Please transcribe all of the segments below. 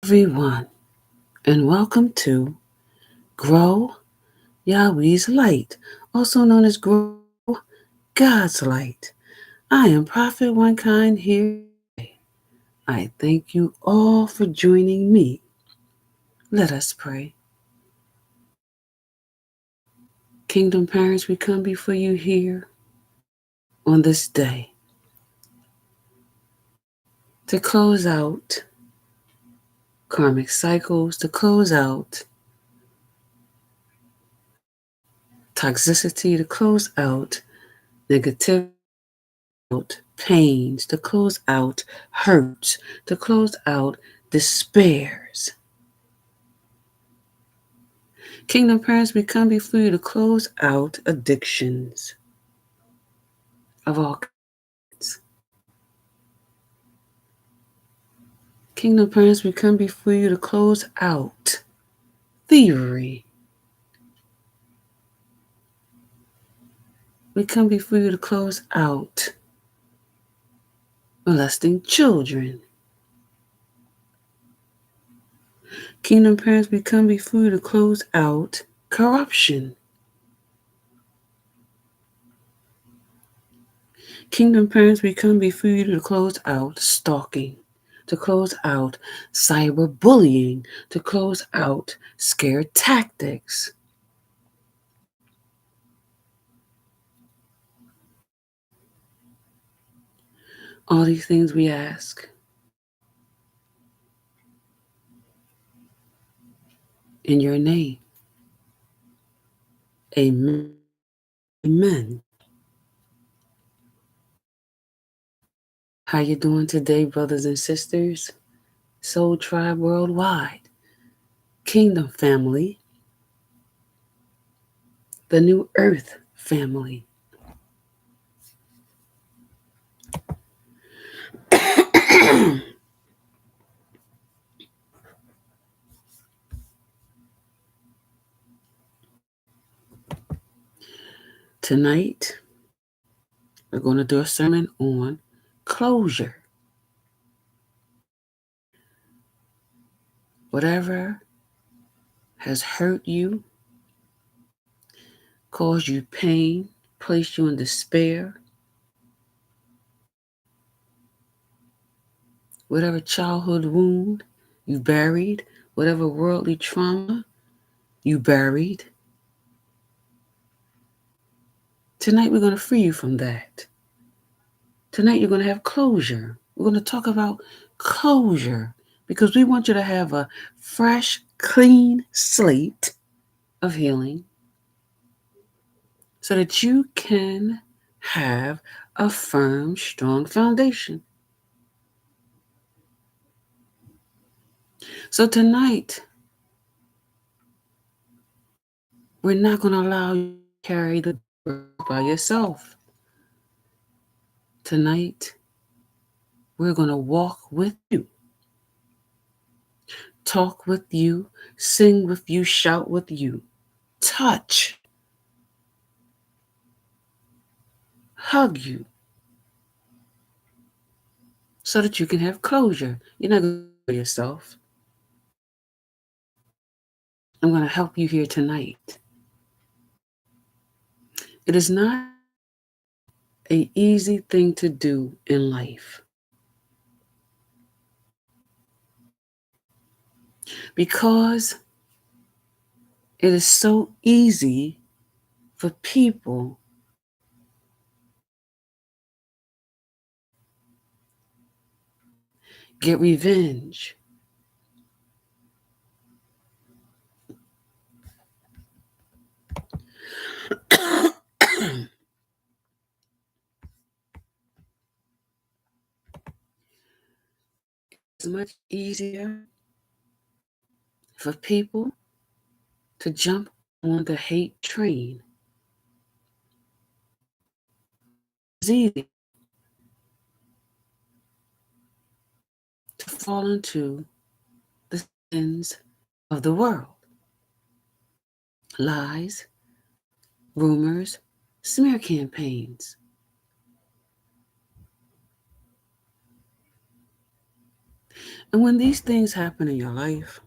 Everyone, and welcome to Grow Yahweh's Light, also known as Grow God's Light. I am Prophet One Kind here today. I thank you all for joining me. Let us pray. Kingdom parents, we come before you here on this day to close out karmic cycles, to close out toxicity, to close out negativity, pains, to close out hurts, to close out despairs. Kingdom parents, we come before you to close out addictions of all kinds. Kingdom parents, we come before you to close out thievery. We come before you to close out molesting children. Kingdom parents, we come before you to close out corruption. Kingdom parents, we come before you to close out stalking, to close out cyberbullying, to close out scare tactics. All these things we ask in your name. Amen. Amen. How you doing today, brothers and sisters? Soul Tribe Worldwide, Kingdom Family, the New Earth Family. Tonight, we're going to do a sermon on closure. Whatever has hurt you, caused you pain, placed you in despair, whatever childhood wound you buried, whatever worldly trauma you buried, tonight we're going to free you from that. Tonight you're going to have closure. We're going to talk about closure because we want you to have a fresh, clean slate of healing so that you can have a firm, strong foundation. So tonight, we're not going to allow you to carry the burden by yourself. Tonight, we're going to walk with you, talk with you, sing with you, shout with you, touch, hug you, so that you can have closure. You're not going to do it yourself. I'm going to help you here tonight. It is not an easy thing to do in life because it is so easy for people get revenge. It's much easier for people to jump on the hate train. It's easy to fall into the sins of the world. Lies, rumors, smear campaigns. And when these things happen in your life,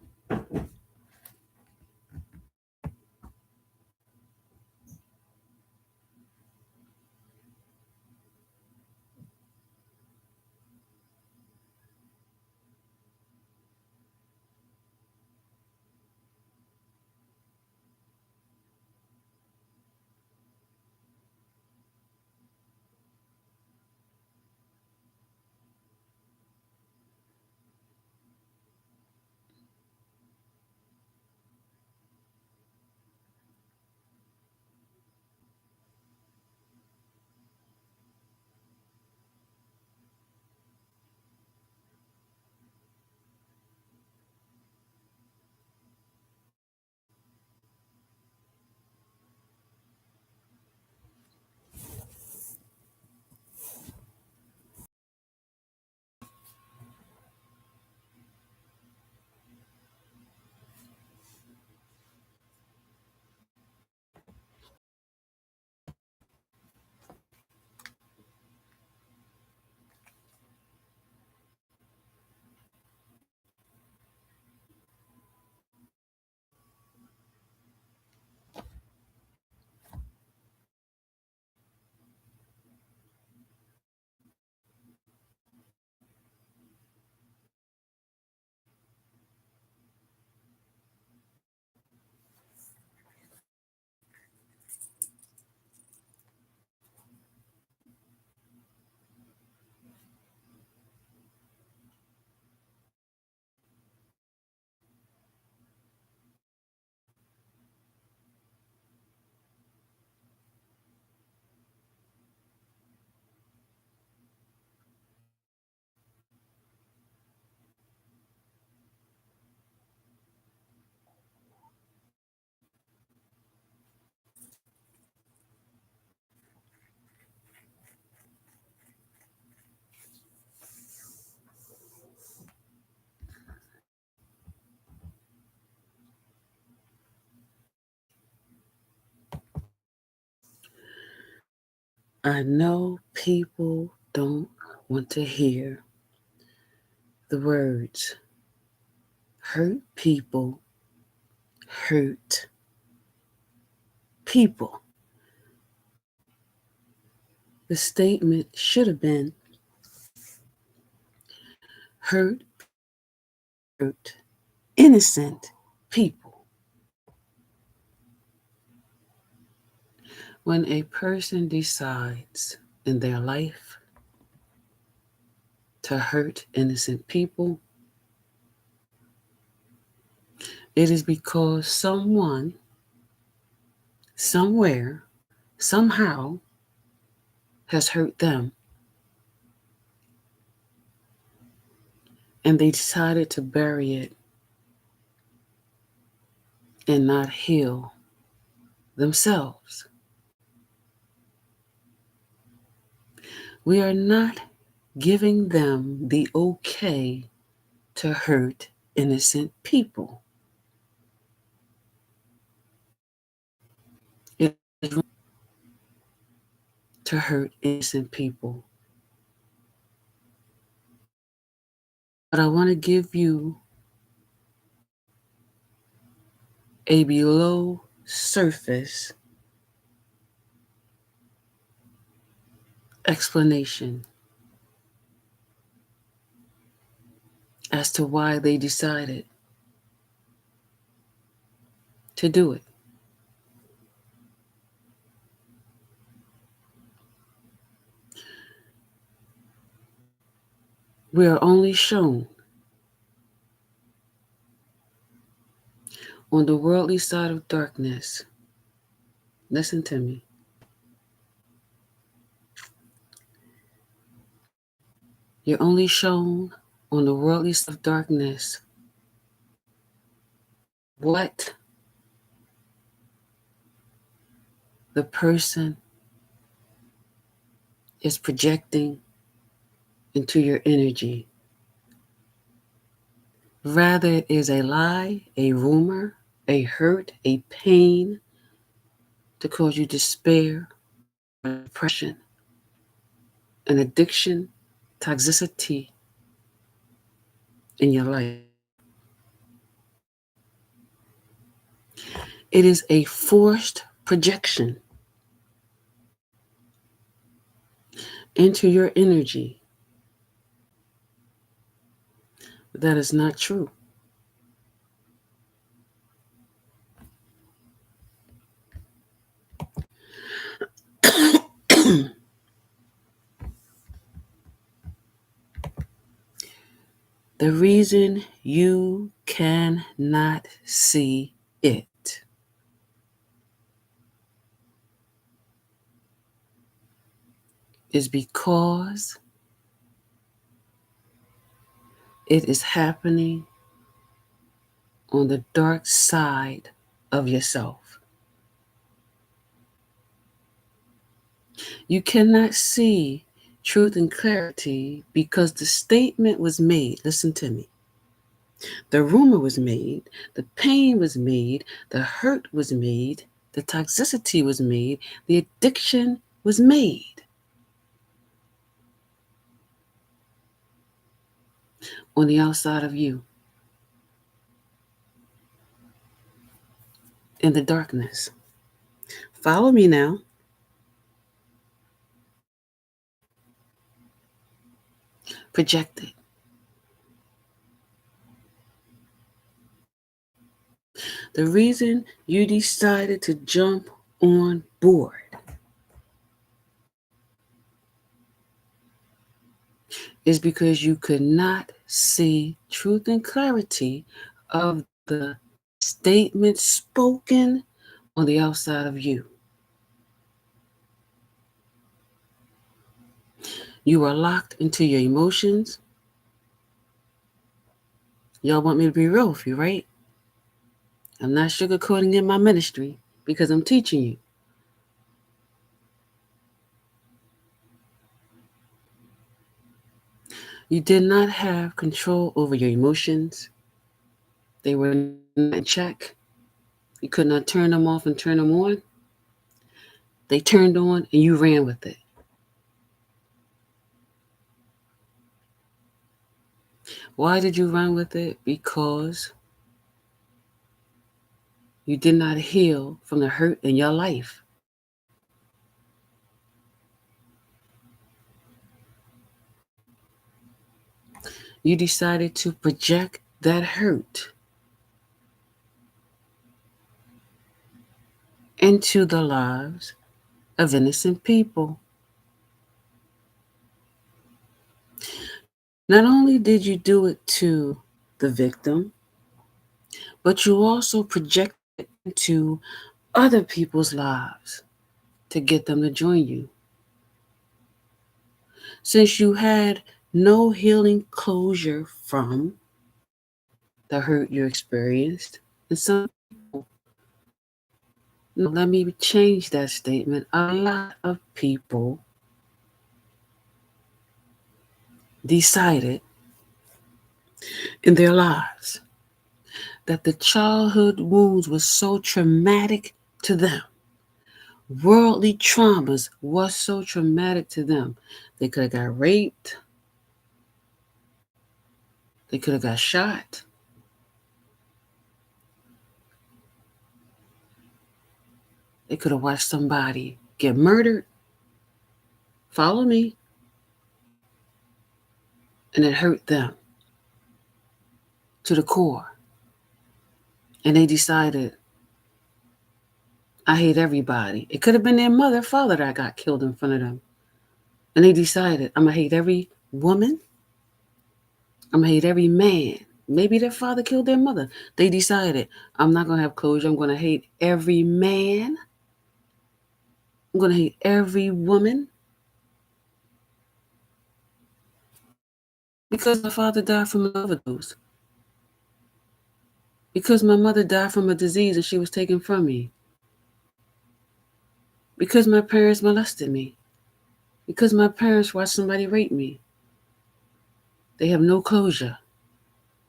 I know people don't want to hear the words hurt people hurt people. The statement should have been hurt hurt innocent people. When a person decides in their life to hurt innocent people, it is because someone, somewhere, somehow has hurt them, and they decided to bury it and not heal themselves. We are not giving them the okay to hurt innocent people. It is wrong to hurt innocent people. But I want to give you a below surface explanation as to why they decided to do it. We are only shown on the worldly side of darkness. Listen to me. You're only shown on the worldly side of darkness what the person is projecting into your energy. Rather, it is a lie, a rumor, a hurt, a pain to cause you despair, depression, an addiction, toxicity, in your life. It is a forced projection into your energy that is not true. The reason you cannot see it is because it is happening on the dark side of yourself. You cannot see truth and clarity because the statement was made. Listen to me. The rumor was made, the pain was made, the hurt was made, the toxicity was made, the addiction was made on the outside of you in the darkness. Follow me now. Projected. The reason you decided to jump on board is because you could not see truth and clarity of the statement spoken on the outside of you. You are locked into your emotions. Y'all want me to be real with you, right? I'm not sugarcoating in my ministry because I'm teaching you. You did not have control over your emotions. They were not in check. You could not turn them off and turn them on. They turned on and you ran with it. Why did you run with it? Because you did not heal from the hurt in your life. You decided to project that hurt into the lives of innocent people. Not only did you do it to the victim, but you also projected it into other people's lives to get them to join you. Since you had no healing closure from the hurt you experienced, and some people, no, let me change that statement. A lot of people decided in their lives that the childhood wounds were so traumatic to them. Worldly traumas was so traumatic to them. They could have got raped. They could have got shot. They could have watched somebody get murdered. Follow me. And it hurt them to the core. And they decided, I hate everybody. It could have been their mother, father that got killed in front of them. And they decided, I'm going to hate every woman. I'm going to hate every man. Maybe their father killed their mother. They decided, I'm not going to have closure. I'm going to hate every man. I'm going to hate every woman. Because my father died from an overdose. Because my mother died from a disease and she was taken from me. Because my parents molested me. Because my parents watched somebody rape me. They have no closure.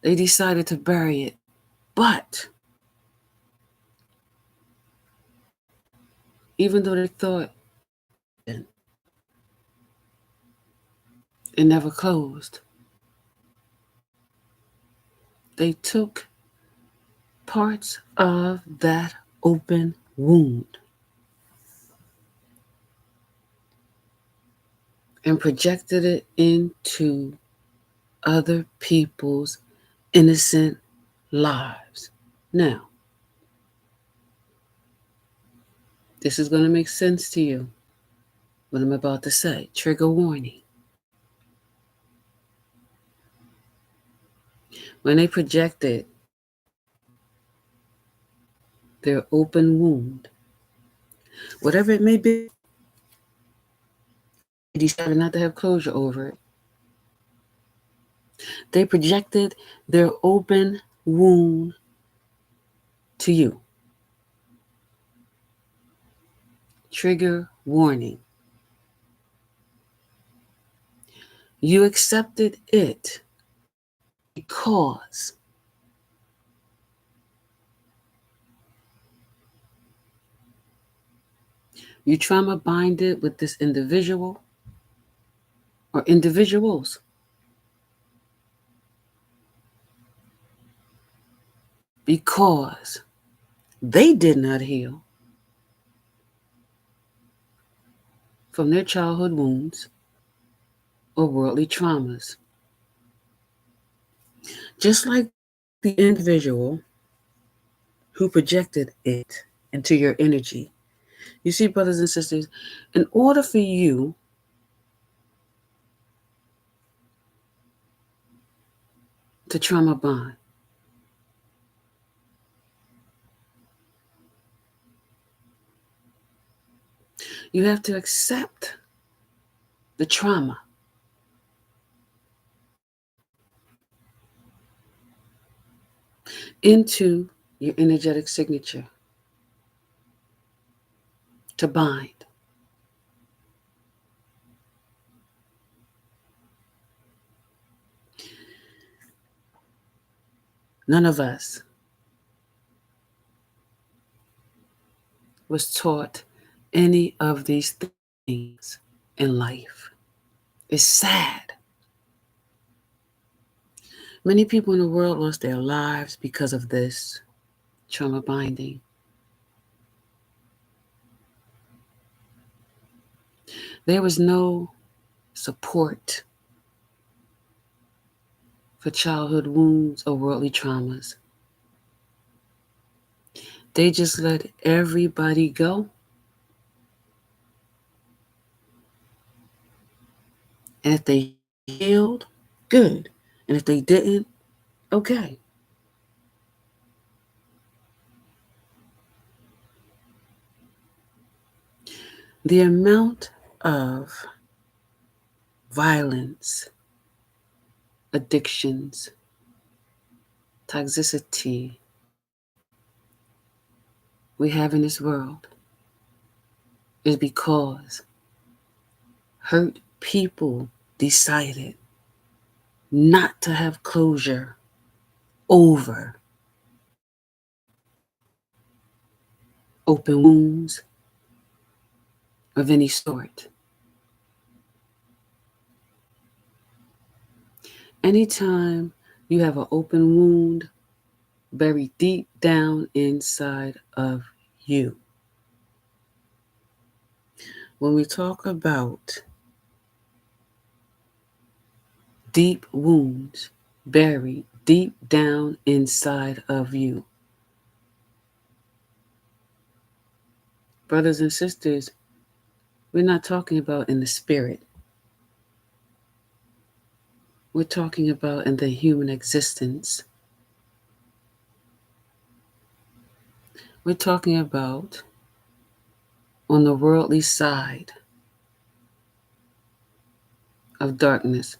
They decided to bury it. But even though they thought it never closed, They took parts of that open wound and projected it into other people's innocent lives. Now, this is going to make sense to you, what I'm about to say. Trigger warning. When they projected their open wound, whatever it may be, they decided not to have closure over it. They projected their open wound to you. Trigger warning. You accepted it because you trauma binded with this individual or individuals. Because they did not heal from their childhood wounds or worldly traumas. Just like the individual who projected it into your energy. You see, brothers and sisters, in order for you to trauma bond, you have to accept the trauma. Into your energetic signature to bind. None of us was taught any of these things in life. It's sad. Many people in the world lost their lives because of this trauma binding. There was no support for childhood wounds or worldly traumas. They just let everybody go. And if they healed, good. And if they didn't, okay. The amount of violence, addictions, toxicity we have in this world is because hurt people decided not to have closure over open wounds of any sort. Anytime you have an open wound buried deep down inside of you, when we talk about deep wounds buried deep down inside of you, brothers and sisters, we're not talking about in the spirit. We're talking about in the human existence. We're talking about on the worldly side of darkness.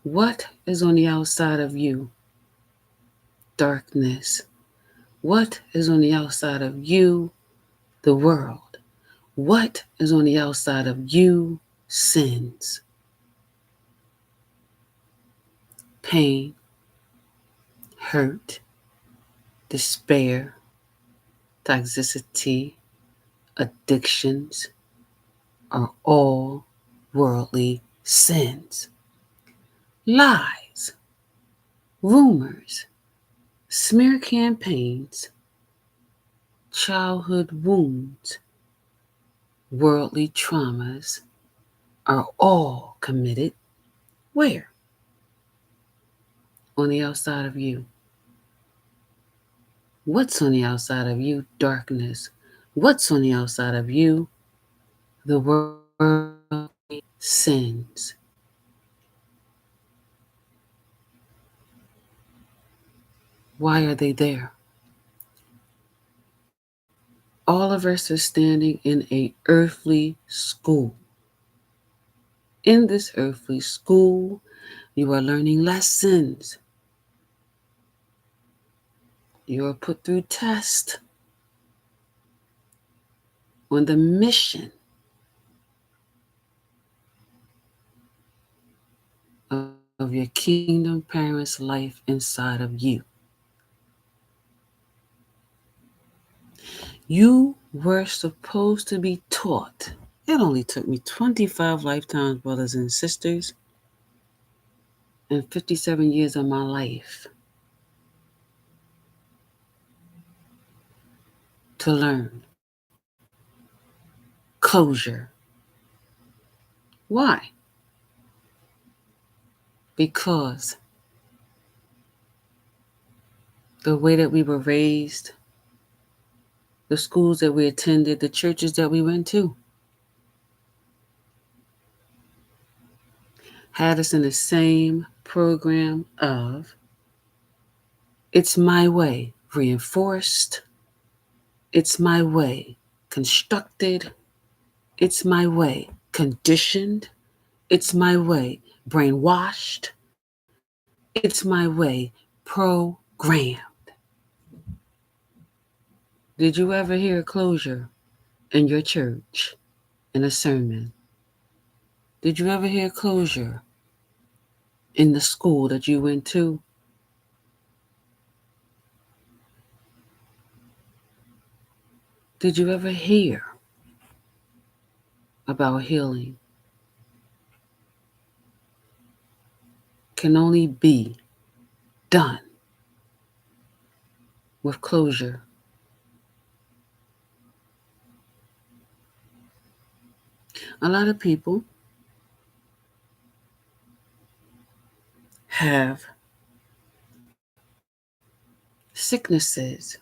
What is on the outside of you? Darkness. What is on the outside of you? The world. What is on the outside of you? Sins. Pain, hurt, despair, toxicity, addictions are all worldly sins. Lies, rumors, Smear campaigns, childhood wounds, worldly traumas are all committed where? On the outside of you. What's on the outside of you? Darkness. What's on the outside of you? The worldly sins. Why are they there? All of us are standing in a earthly school. In this earthly school, you are learning lessons. You are put through tests on the mission of your kingdom parents' life inside of you. You were supposed to be taught. It only took me 25 lifetimes, brothers and sisters, and 57 years of my life to learn closure. Why? Because the way that we were raised, the schools that we attended, the churches that we went to, had us in the same program of it's my way, reinforced, it's my way, constructed, it's my way, conditioned, it's my way, brainwashed, it's my way, programmed. Did you ever hear closure in your church in a sermon? Did you ever hear closure in the school that you went to? Did you ever hear about healing? Can only be done with closure. A lot of people have sicknesses,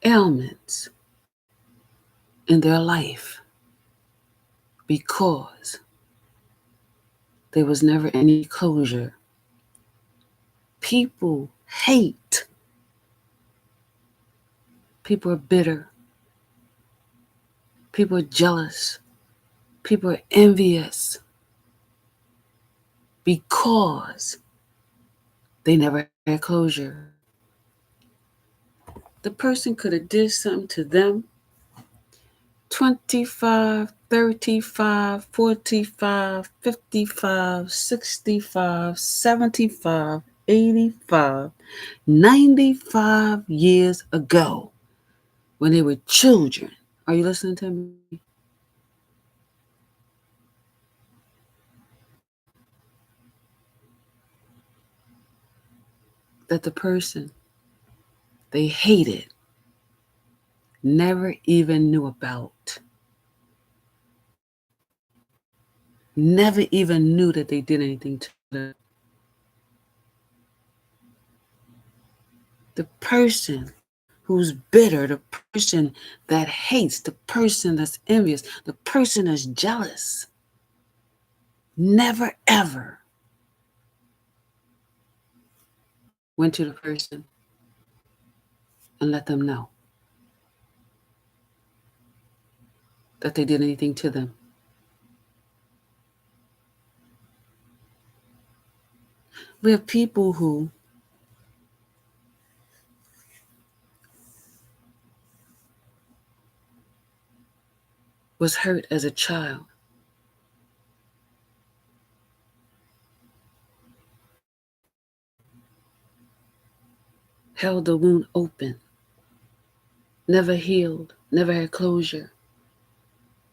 ailments in their life because there was never any closure. People hate. People are bitter. People are jealous. People are envious because they never had closure. The person could have did something to them 25, 35, 45, 55, 65, 75, 85, 95 years ago when they were children. Are you listening to me? That the person they hated never even knew about. Never even knew that they did anything to them. The person who's bitter, the person that hates, the person that's envious, the person that's jealous, never ever went to the person and let them know that they did anything to them. We have people who was hurt as a child, held the wound open, never healed, never had closure,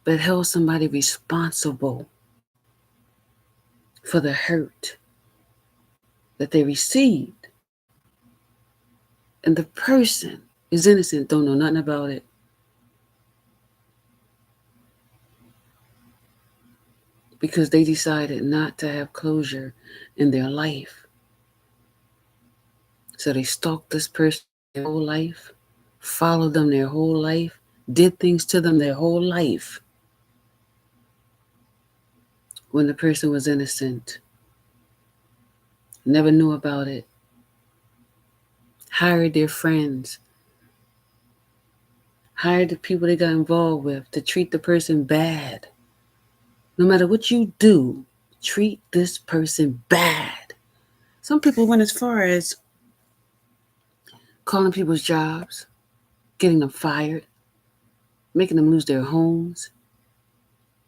but held somebody responsible for the hurt that they received, and the person is innocent, don't know nothing about it. Because they decided not to have closure in their life. So they stalked this person their whole life, followed them their whole life, did things to them their whole life when the person was innocent, never knew about it, hired their friends, hired the people they got involved with to treat the person bad. No matter what you do, treat this person bad. Some people went as far as calling people's jobs, getting them fired, making them lose their homes,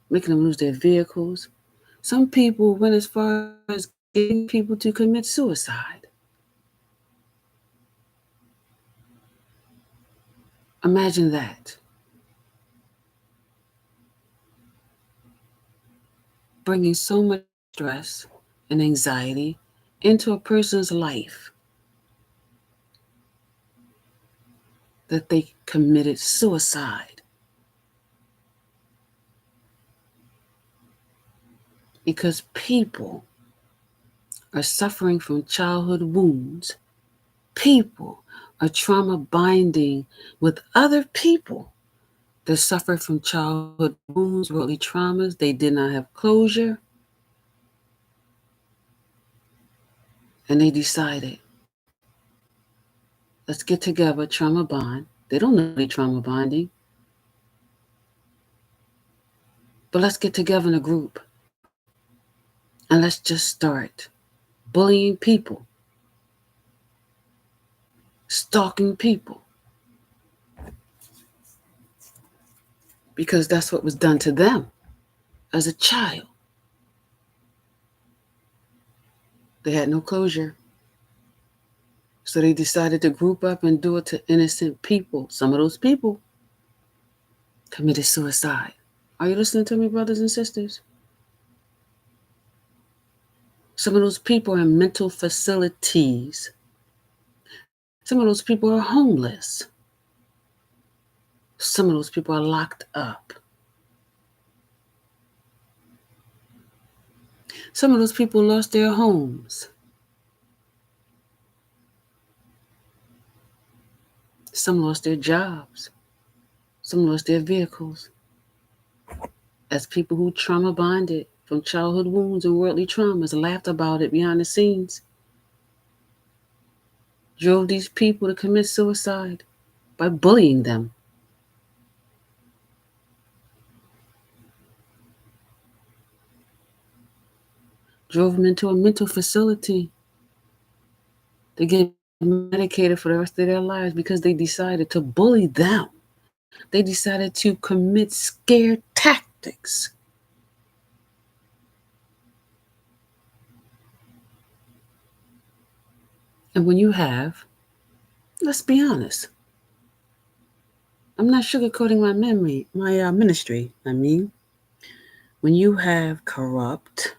making them lose their vehicles. Some people went as far as getting people to commit suicide. Imagine that. Bringing so much stress and anxiety into a person's life that they committed suicide. Because people are suffering from childhood wounds. People are trauma binding with other people that suffer from childhood wounds, worldly traumas. They did not have closure. And they decided, let's get together, trauma bond. They don't know they're trauma bonding. But let's get together in a group and let's just start bullying people, stalking people. Because that's what was done to them as a child. They had no closure. So they decided to group up and do it to innocent people. Some of those people committed suicide. Are you listening to me, brothers and sisters? Some of those people are in mental facilities. Some of those people are homeless. Some of those people are locked up. Some of those people lost their homes. Some lost their jobs. Some lost their vehicles. As people who trauma bonded from childhood wounds and worldly traumas laughed about it behind the scenes, drove these people to commit suicide by bullying them. Drove them into a mental facility to get medicated for the rest of their lives because they decided to bully them. They decided to commit scare tactics. And when you have, let's be honest, I'm not sugarcoating my ministry. When you have corrupt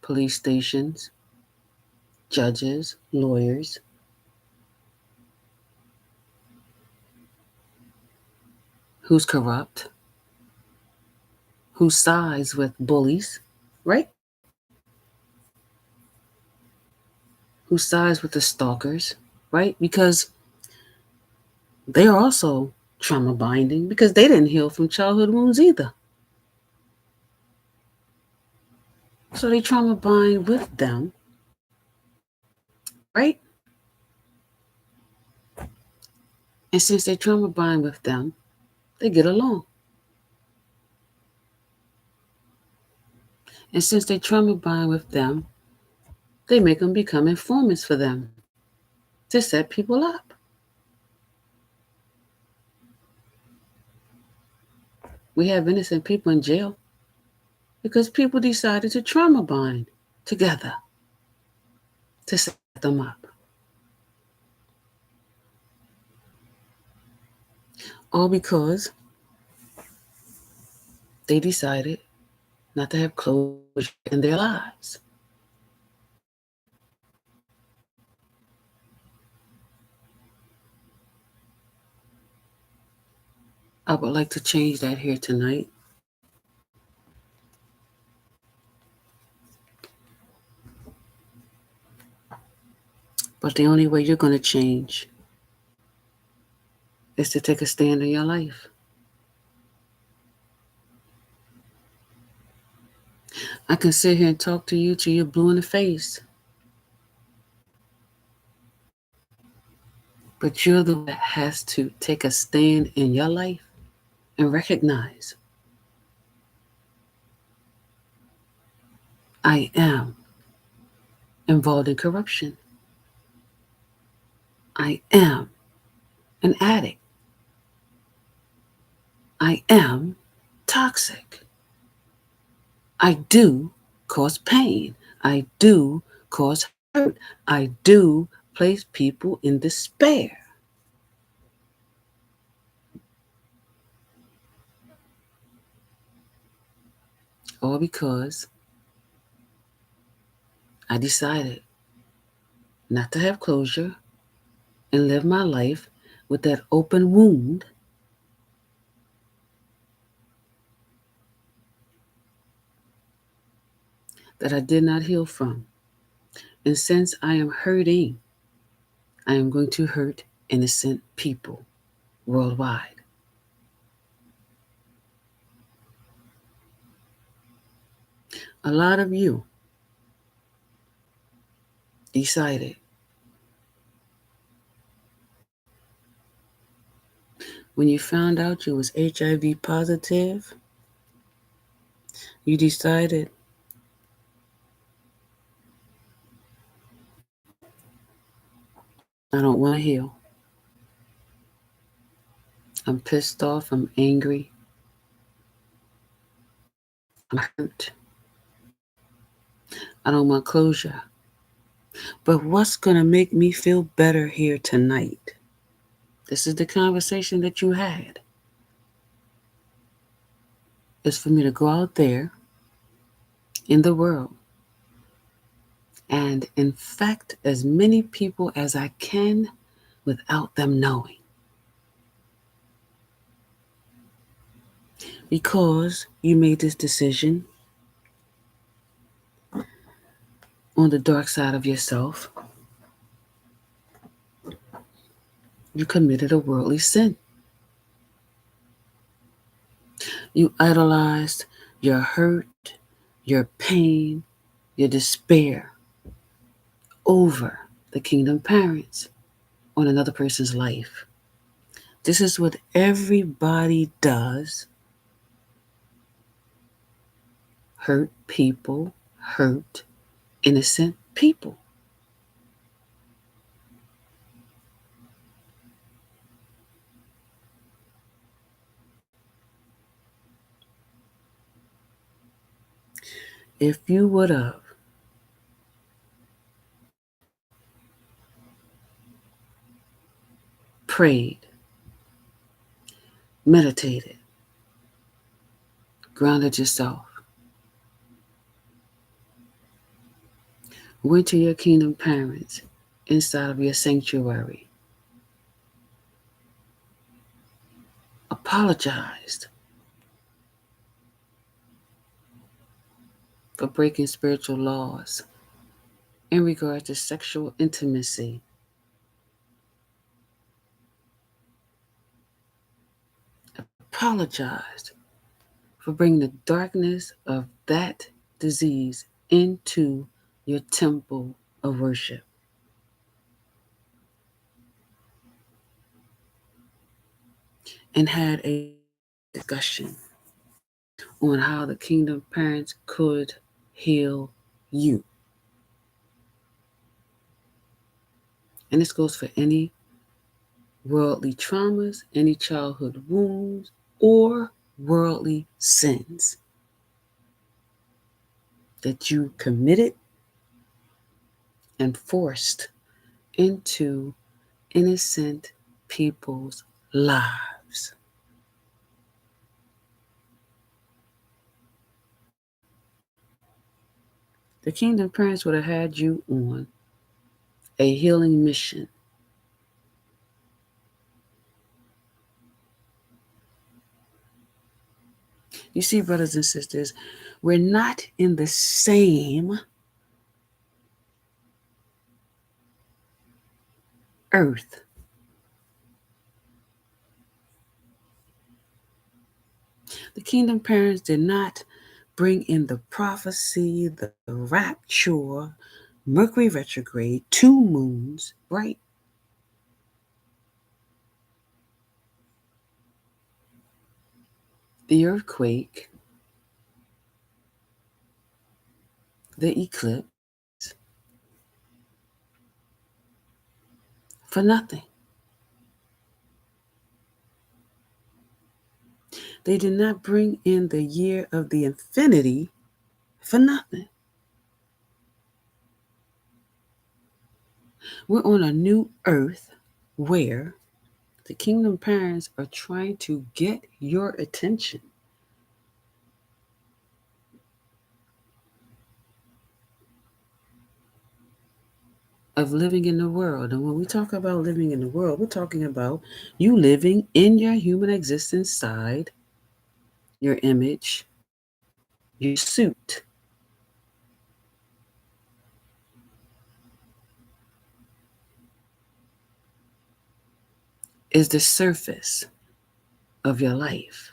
police stations, judges, lawyers, who's corrupt, who sides with bullies, right? Who sides with the stalkers, right? Because they are also trauma binding because they didn't heal from childhood wounds either. So they trauma bind with them, right? And since they trauma bind with them, they get along. And since they trauma bind with them, they make them become informants for them to set people up. We have innocent people in jail because people decided to trauma bind together to set them up. All because they decided not to have closure in their lives. I would like to change that here tonight. But the only way you're going to change is to take a stand in your life. I can sit here and talk to you till you're blue in the face. But you're the one that has to take a stand in your life and recognize I am involved in corruption. I am an addict. I am toxic. I do cause pain. I do cause hurt. I do place people in despair. All because I decided not to have closure and live my life with that open wound that I did not heal from. And since I am hurting, I am going to hurt innocent people worldwide. A lot of you decided when you found out you was HIV positive, you decided I don't want to heal. I'm pissed off. I'm angry. I'm hurt. I don't want closure. But what's going to make me feel better here tonight? This is the conversation that you had. Is for me to go out there in the world and infect as many people as I can without them knowing. Because you made this decision on the dark side of yourself, you committed a worldly sin. You idolized your hurt, your pain, your despair over the kingdom parents on another person's life. This is what everybody does. Hurt people, hurt innocent people. If you would have prayed, meditated, grounded yourself, went to your kingdom parents inside of your sanctuary, apologized for breaking spiritual laws in regard to sexual intimacy, apologized for bringing the darkness of that disease into your temple of worship, and had a discussion on how the kingdom parents could heal you. And this goes for any worldly traumas, any childhood wounds, or worldly sins that you committed and forced into innocent people's lives. The kingdom parents would have had you on a healing mission. You see, brothers and sisters, we're not in the same earth. The kingdom parents did not bring in the prophecy, the rapture, Mercury retrograde, 2 moons, right? The earthquake, the eclipse, for nothing. They did not bring in the year of the infinity for nothing. We're on a new earth where the kingdom parents are trying to get your attention. Of living in the world. And when we talk about living in the world, we're talking about you living in your human existence side, your image, your suit. Is the surface of your life.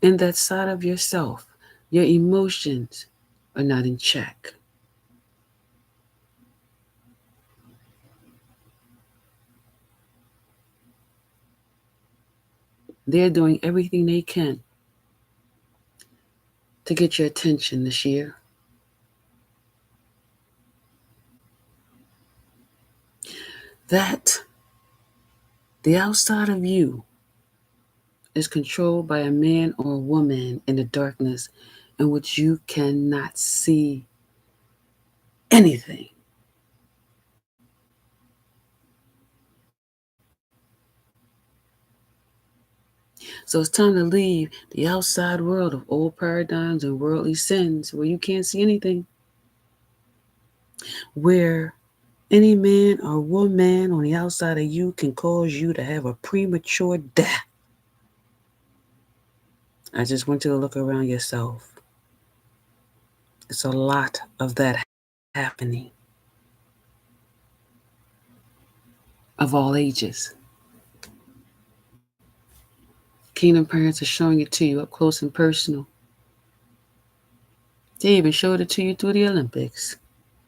In that side of yourself, your emotions are not in check. They're doing everything they can to get your attention this year. That the outside of you is controlled by a man or a woman in the darkness in which you cannot see anything. So it's time to leave the outside world of old paradigms and worldly sins where you can't see anything, where any man or woman on the outside of you can cause you to have a premature death. I just want you to look around yourself. It's a lot of that happening, of all ages. Kingdom parents are showing it to you up close and personal. They even showed it to you through the Olympics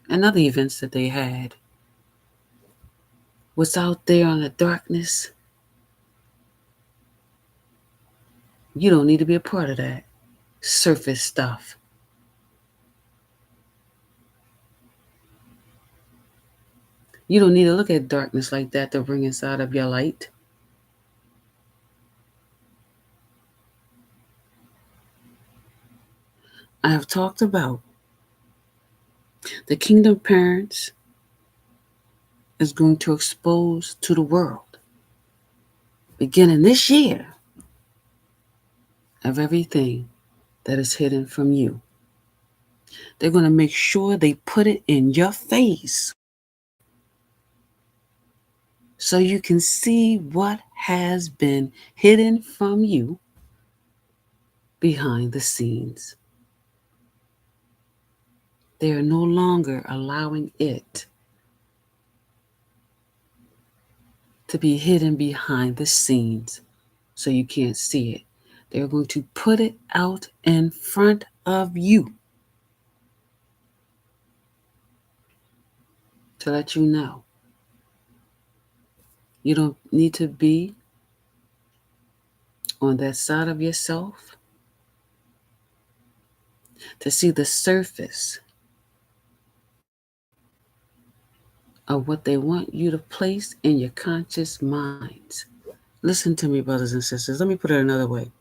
and other events that they had. What's out there on the darkness, you don't need to be a part of that surface stuff. You don't need to look at darkness like that to bring inside of your light. I have talked about the kingdom parents is going to expose to the world, beginning this year, of everything that is hidden from you. They're going to make sure they put it in your face so you can see what has been hidden from you behind the scenes. They are no longer allowing it to be hidden behind the scenes so you can't see it. They're going to put it out in front of you to let you know. You don't need to be on that side of yourself to see the surface of what they want you to place in your conscious minds. Listen to me, brothers and sisters. Let me put it another way.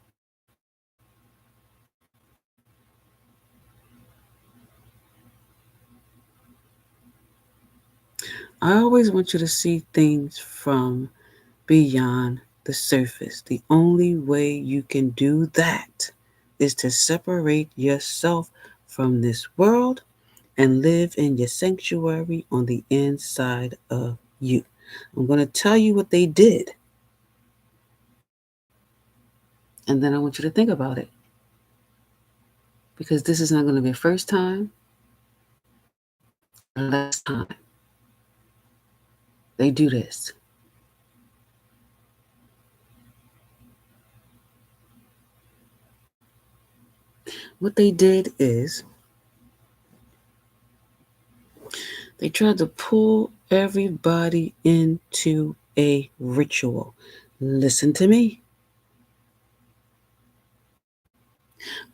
I always want you to see things from beyond the surface. The only way you can do that is to separate yourself from this world and live in your sanctuary on the inside of you. I'm going to tell you what they did And then I want you to think about it, because this is not going to be the first time or last time they do this. What they did is they tried to pull everybody into a ritual. Listen to me.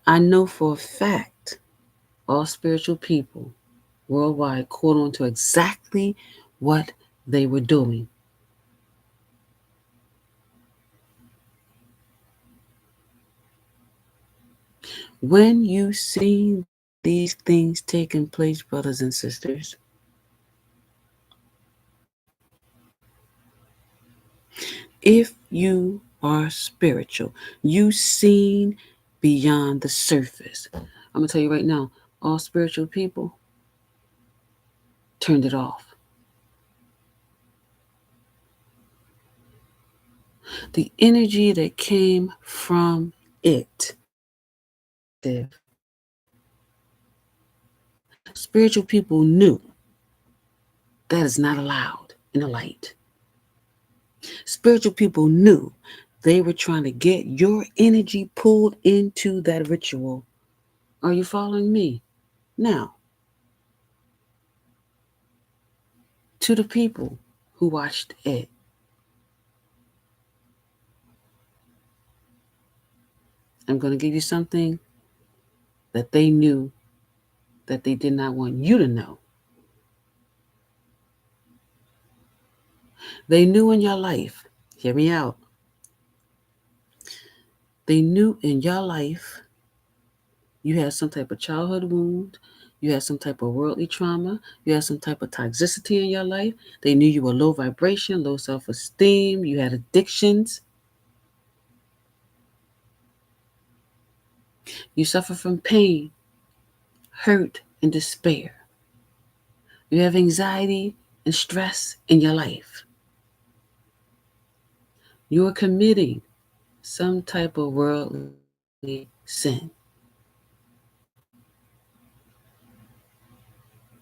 I know for a fact all spiritual people worldwide caught on to exactly what they were doing. When you see these things taking place, brothers and sisters, if you are spiritual, you seen beyond the surface. I'm gonna tell you right now, all spiritual people turned it off. The energy that came from it. Spiritual people knew that is not allowed in the light. Spiritual people knew they were trying to get your energy pulled into that ritual. Are you following me? Now, to the people who watched it, I'm going to give you something that they knew that they did not want you to know. They knew in your life, hear me out, they knew in your life you had some type of childhood wound, you had some type of worldly trauma, you had some type of toxicity in your life. They knew you were low vibration, low self esteem, you had addictions, you suffer from pain, hurt, and despair. You have anxiety and stress in your life. You are committing some type of worldly sin.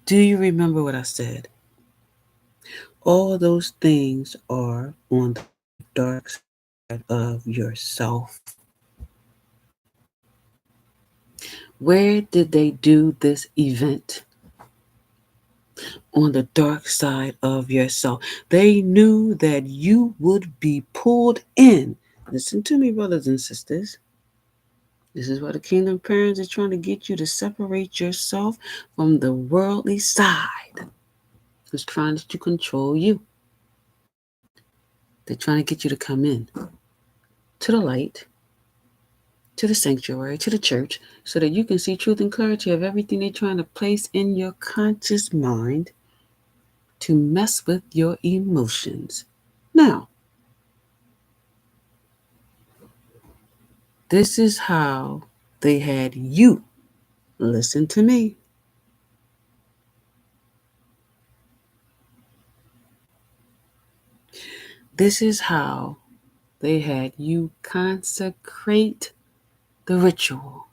Do you remember what I said? All those things are on the dark side of yourself. Where did they do this event? On the dark side of yourself. They knew that you would be pulled in. Listen to me, brothers and sisters. This is why the kingdom parents are trying to get you to separate yourself from the worldly side. Who's trying to control you. They're trying to get you to come in to the light, to the sanctuary, to the church, so that you can see truth and clarity of everything they're trying to place in your conscious mind to mess with your emotions. Now, this is how they had you. Listen to me. This is how they had you consecrate the ritual.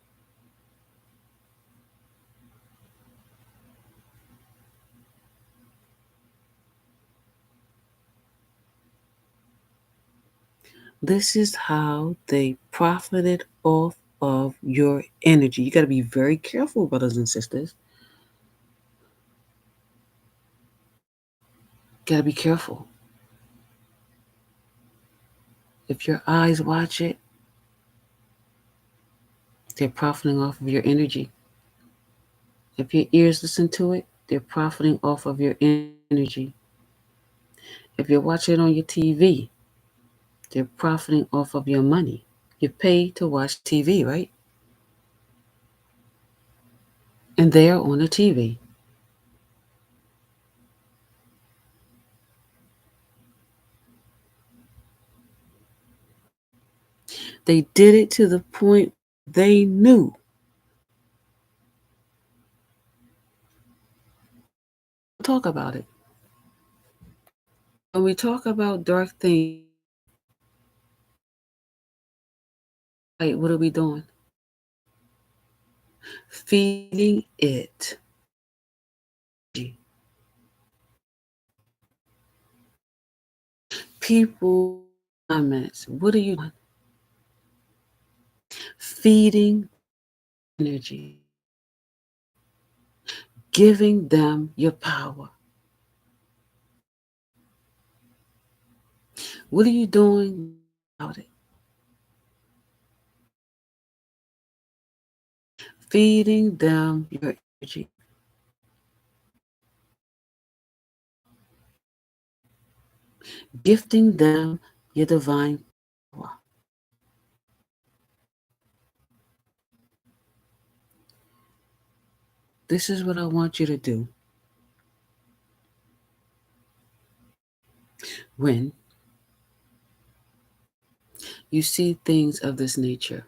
This is how they profited off of your energy. You got to be very careful, brothers and sisters. Got to be careful. If your eyes watch it, they're profiting off of your energy. If your ears listen to it, they're profiting off of your energy. If you're watching it on your TV, they're profiting off of your money. You pay to watch TV, right? And they're on the TV. They did it to the point they knew. Talk about it. When we talk about dark things, Like, what are we doing? Feeding it. People comments. What are you doing? Feeding energy. Giving them your power. What are you doing about it? Feeding them your energy. Gifting them your divine power. This is what I want you to do when you see things of this nature.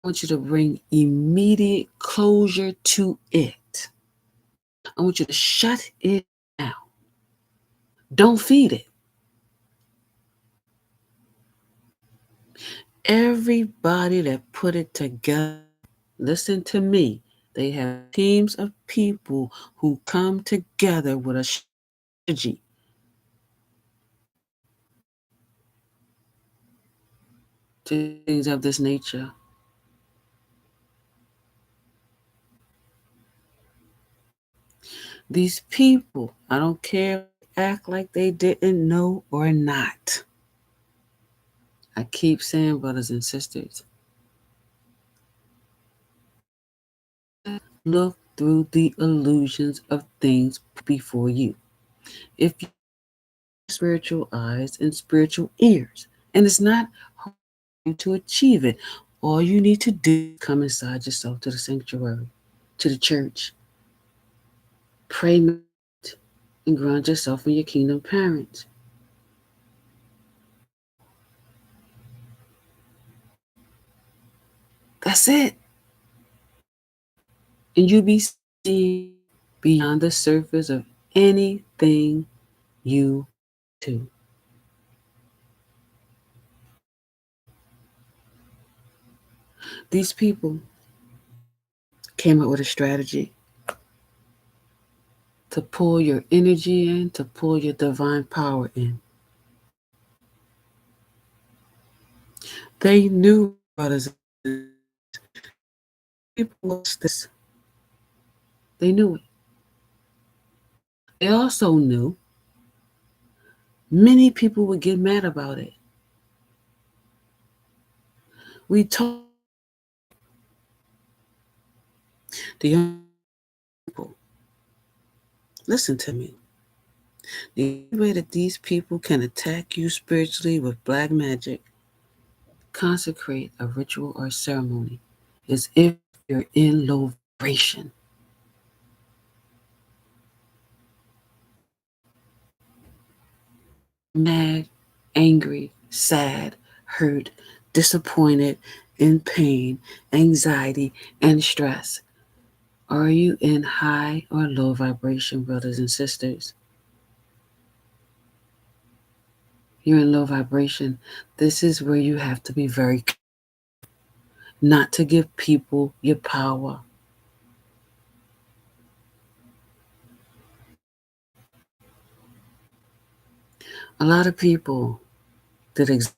I want you to bring immediate closure to it. I want you to shut it down. Don't feed it. Everybody that put it together, listen to me. They have teams of people who come together with a strategy to things of this nature. These people, I don't care if they act like they didn't know or not. I keep saying, brothers and sisters, look through the illusions of things before you. If you have spiritual eyes and spiritual ears, and it's not hard for you to achieve it, all you need to do is come inside yourself to the sanctuary, to the church, pray, and ground yourself in your kingdom parents. That's it. And you be seeing beyond the surface of anything you do. These people came up with a strategy to pull your energy in, to pull your divine power in. They knew, brothers and people watch this. They knew it. They also knew many people would get mad about it. We told the young people, listen to me. The only way that these people can attack you spiritually with black magic, consecrate a ritual or ceremony, is if you're in low vibration. Mad, angry, sad, hurt, disappointed, in pain, anxiety, and stress. Are you in high or low vibration, brothers and sisters? You're in low vibration. This is where you have to be very careful not to give people your power. A lot of people did exactly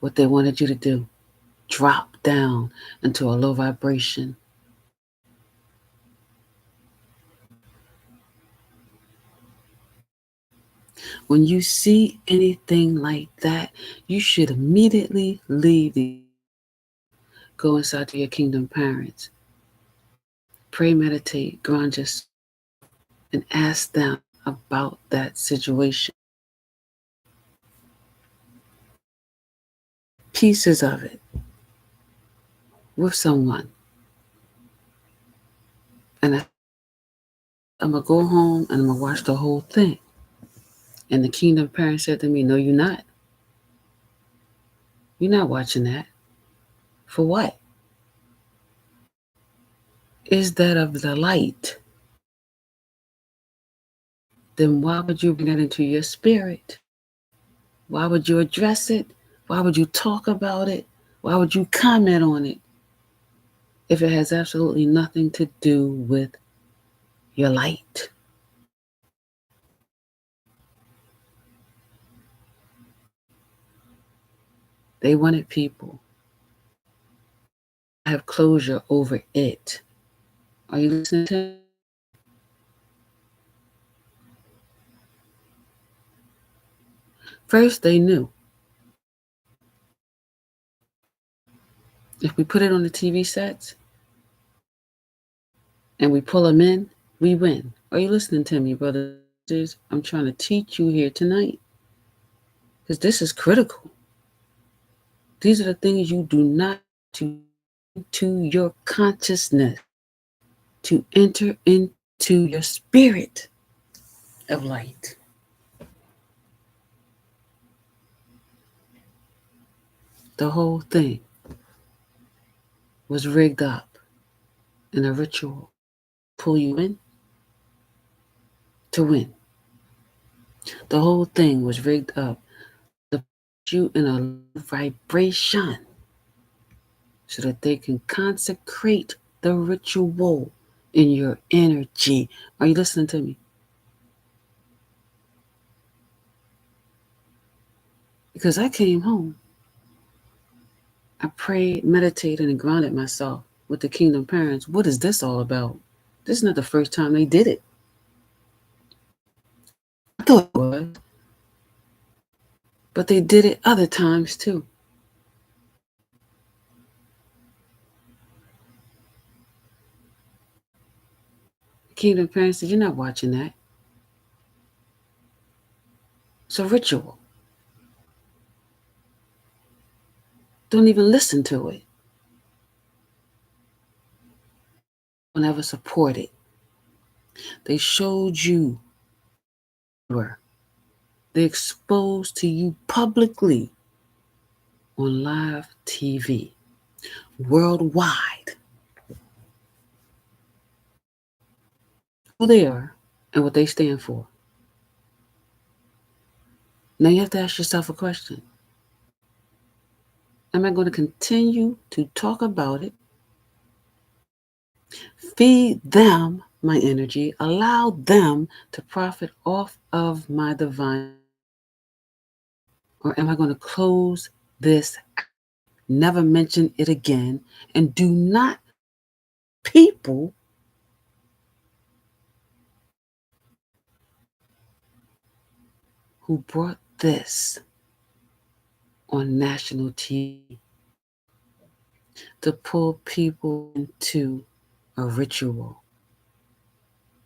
what they wanted you to do. Drop down into a low vibration. When you see anything like that, you should immediately leave go inside to your kingdom parents. Pray, meditate, ground yourself, and ask them about that situation. Pieces of it with someone. And I'm going to go home and I'm going to watch the whole thing. And the kingdom parent said to me, no, you're not. You're not watching that. For what? Is that of the light? Then why would you bring that into your spirit? Why would you address it? Why would you talk about it? Why would you comment on it if it has absolutely nothing to do with your light? They wanted people to have closure over it. Are you listening to me? First, they knew if we put it on the TV sets and we pull them in, we win. Are you listening to me, brothers? I'm trying to teach you here tonight because this is critical. These are the things you do not to your consciousness to enter into your spirit of light. The whole thing was rigged up in a ritual. Pull you in to win. The whole thing was rigged up to put you in a vibration so that they can consecrate the ritual in your energy. Are you listening to me? Because I came home, I prayed, meditated, and grounded myself with the kingdom parents. What is this all about? This is not the first time they did it. I thought it was, but they did it other times too. The kingdom parents said, "You're not watching that. It's a ritual. Don't even listen to it. Don't ever support it." They showed you were. They exposed to you publicly on live TV worldwide who they are and what they stand for. Now you have to ask yourself a question. Am I going to continue to talk about it, feed them my energy, allow them to profit off of my divine, or am I going to close this, never mention it again, and do not people who brought this on national TV to pull people into a ritual?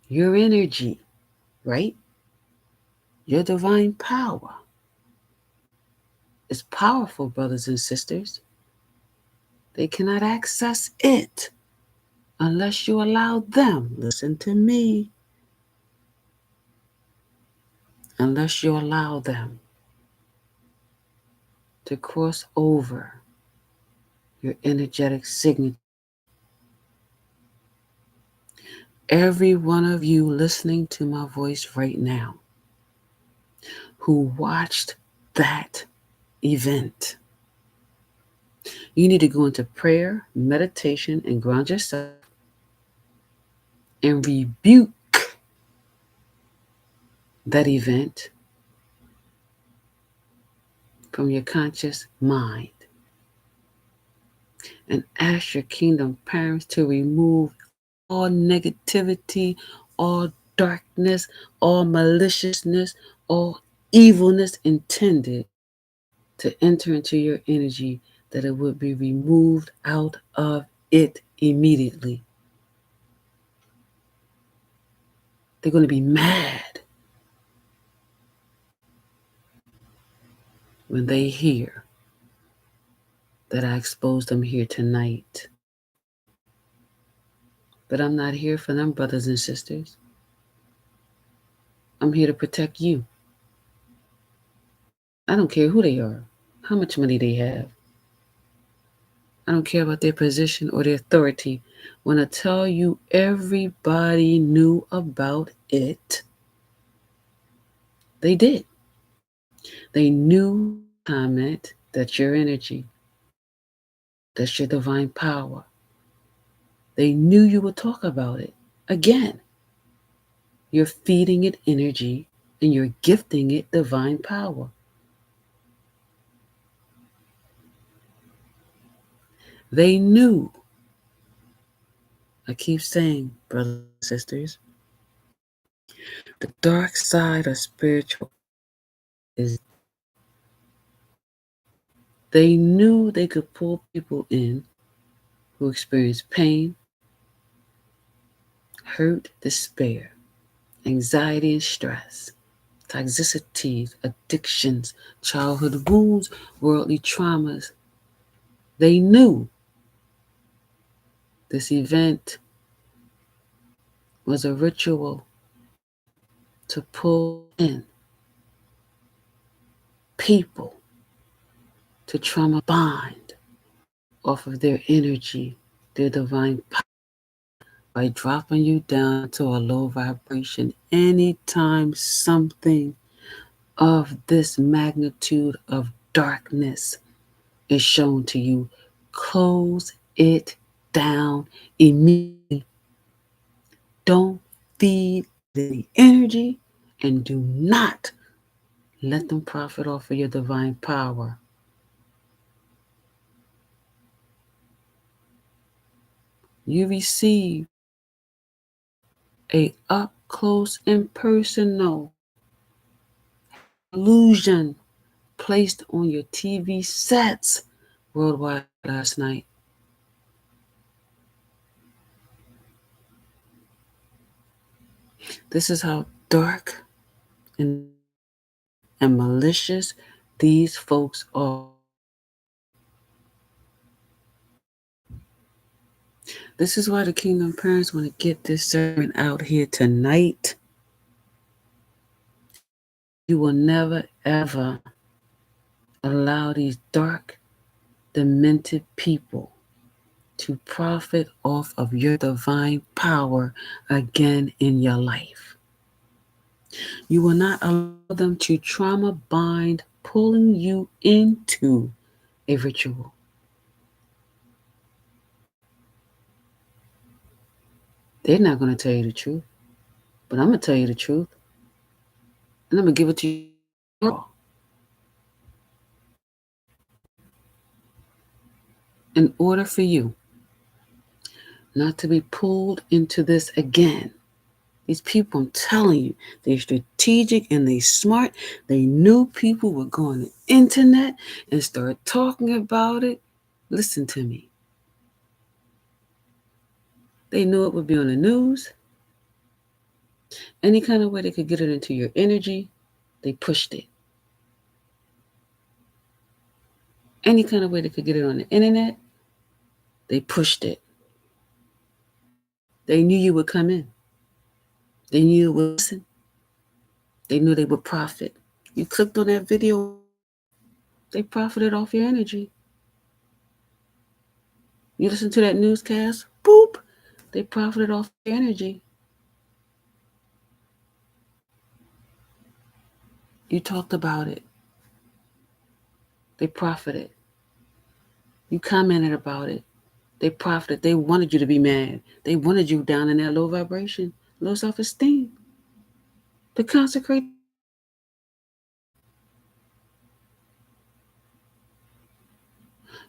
Your energy, right? Your divine power is powerful, brothers and sisters. They cannot access it unless you allow them. Listen to me. Unless you allow them to cross over your energetic signature. Every one of you listening to my voice right now who watched that event, you need to go into prayer, meditation, and ground yourself and rebuke that event from your conscious mind and ask your kingdom parents to remove all negativity, all darkness, all maliciousness, all evilness intended to enter into your energy, that it would be removed out of it immediately. They're going to be mad when they hear that I exposed them here tonight. But I'm not here for them, brothers and sisters. I'm here to protect you. I don't care who they are, how much money they have. I don't care about their position or their authority. When I tell you everybody knew about it, they did. They knew comment. That's your energy. That's your divine power. They knew you would talk about it. Again, you're feeding it energy and you're gifting it divine power. They knew. I keep saying, brothers and sisters, the dark side of spiritual is they knew they could pull people in who experience pain, hurt, despair, anxiety and stress, toxicities, addictions, childhood wounds, worldly traumas. They knew this event was a ritual to pull in people to trauma bind off of their energy, their divine power, by dropping you down to a low vibration. Anytime something of this magnitude of darkness is shown to you, close it down immediately. Don't feed the energy and do not let them profit off of your divine power. You receive a up close and personal illusion placed on your TV sets worldwide last night. This is how dark and malicious these folks are. This is why the Kingdom Parents want to get this sermon out here tonight. You will never, ever allow these dark, demented people to profit off of your divine power again in your life. You will not allow them to trauma bind, pulling you into a ritual. They're not going to tell you the truth, but I'm going to tell you the truth, and I'm going to give it to you raw. In order for you not to be pulled into this again, these people, I'm telling you, they're strategic and they smart. They knew people would go on the internet and start talking about it. Listen to me. They knew it would be on the news. Any kind of way they could get it into your energy, they pushed it. Any kind of way they could get it on the internet, they pushed it. They knew you would come in. They knew you would listen. They knew they would profit. You clicked on that video, they profited off your energy. You listen to that newscast, boop, they profited off your energy. You talked about it. They profited. You commented about it. They profited. They wanted you to be mad. They wanted you down in that low vibration, low self-esteem. To consecrate.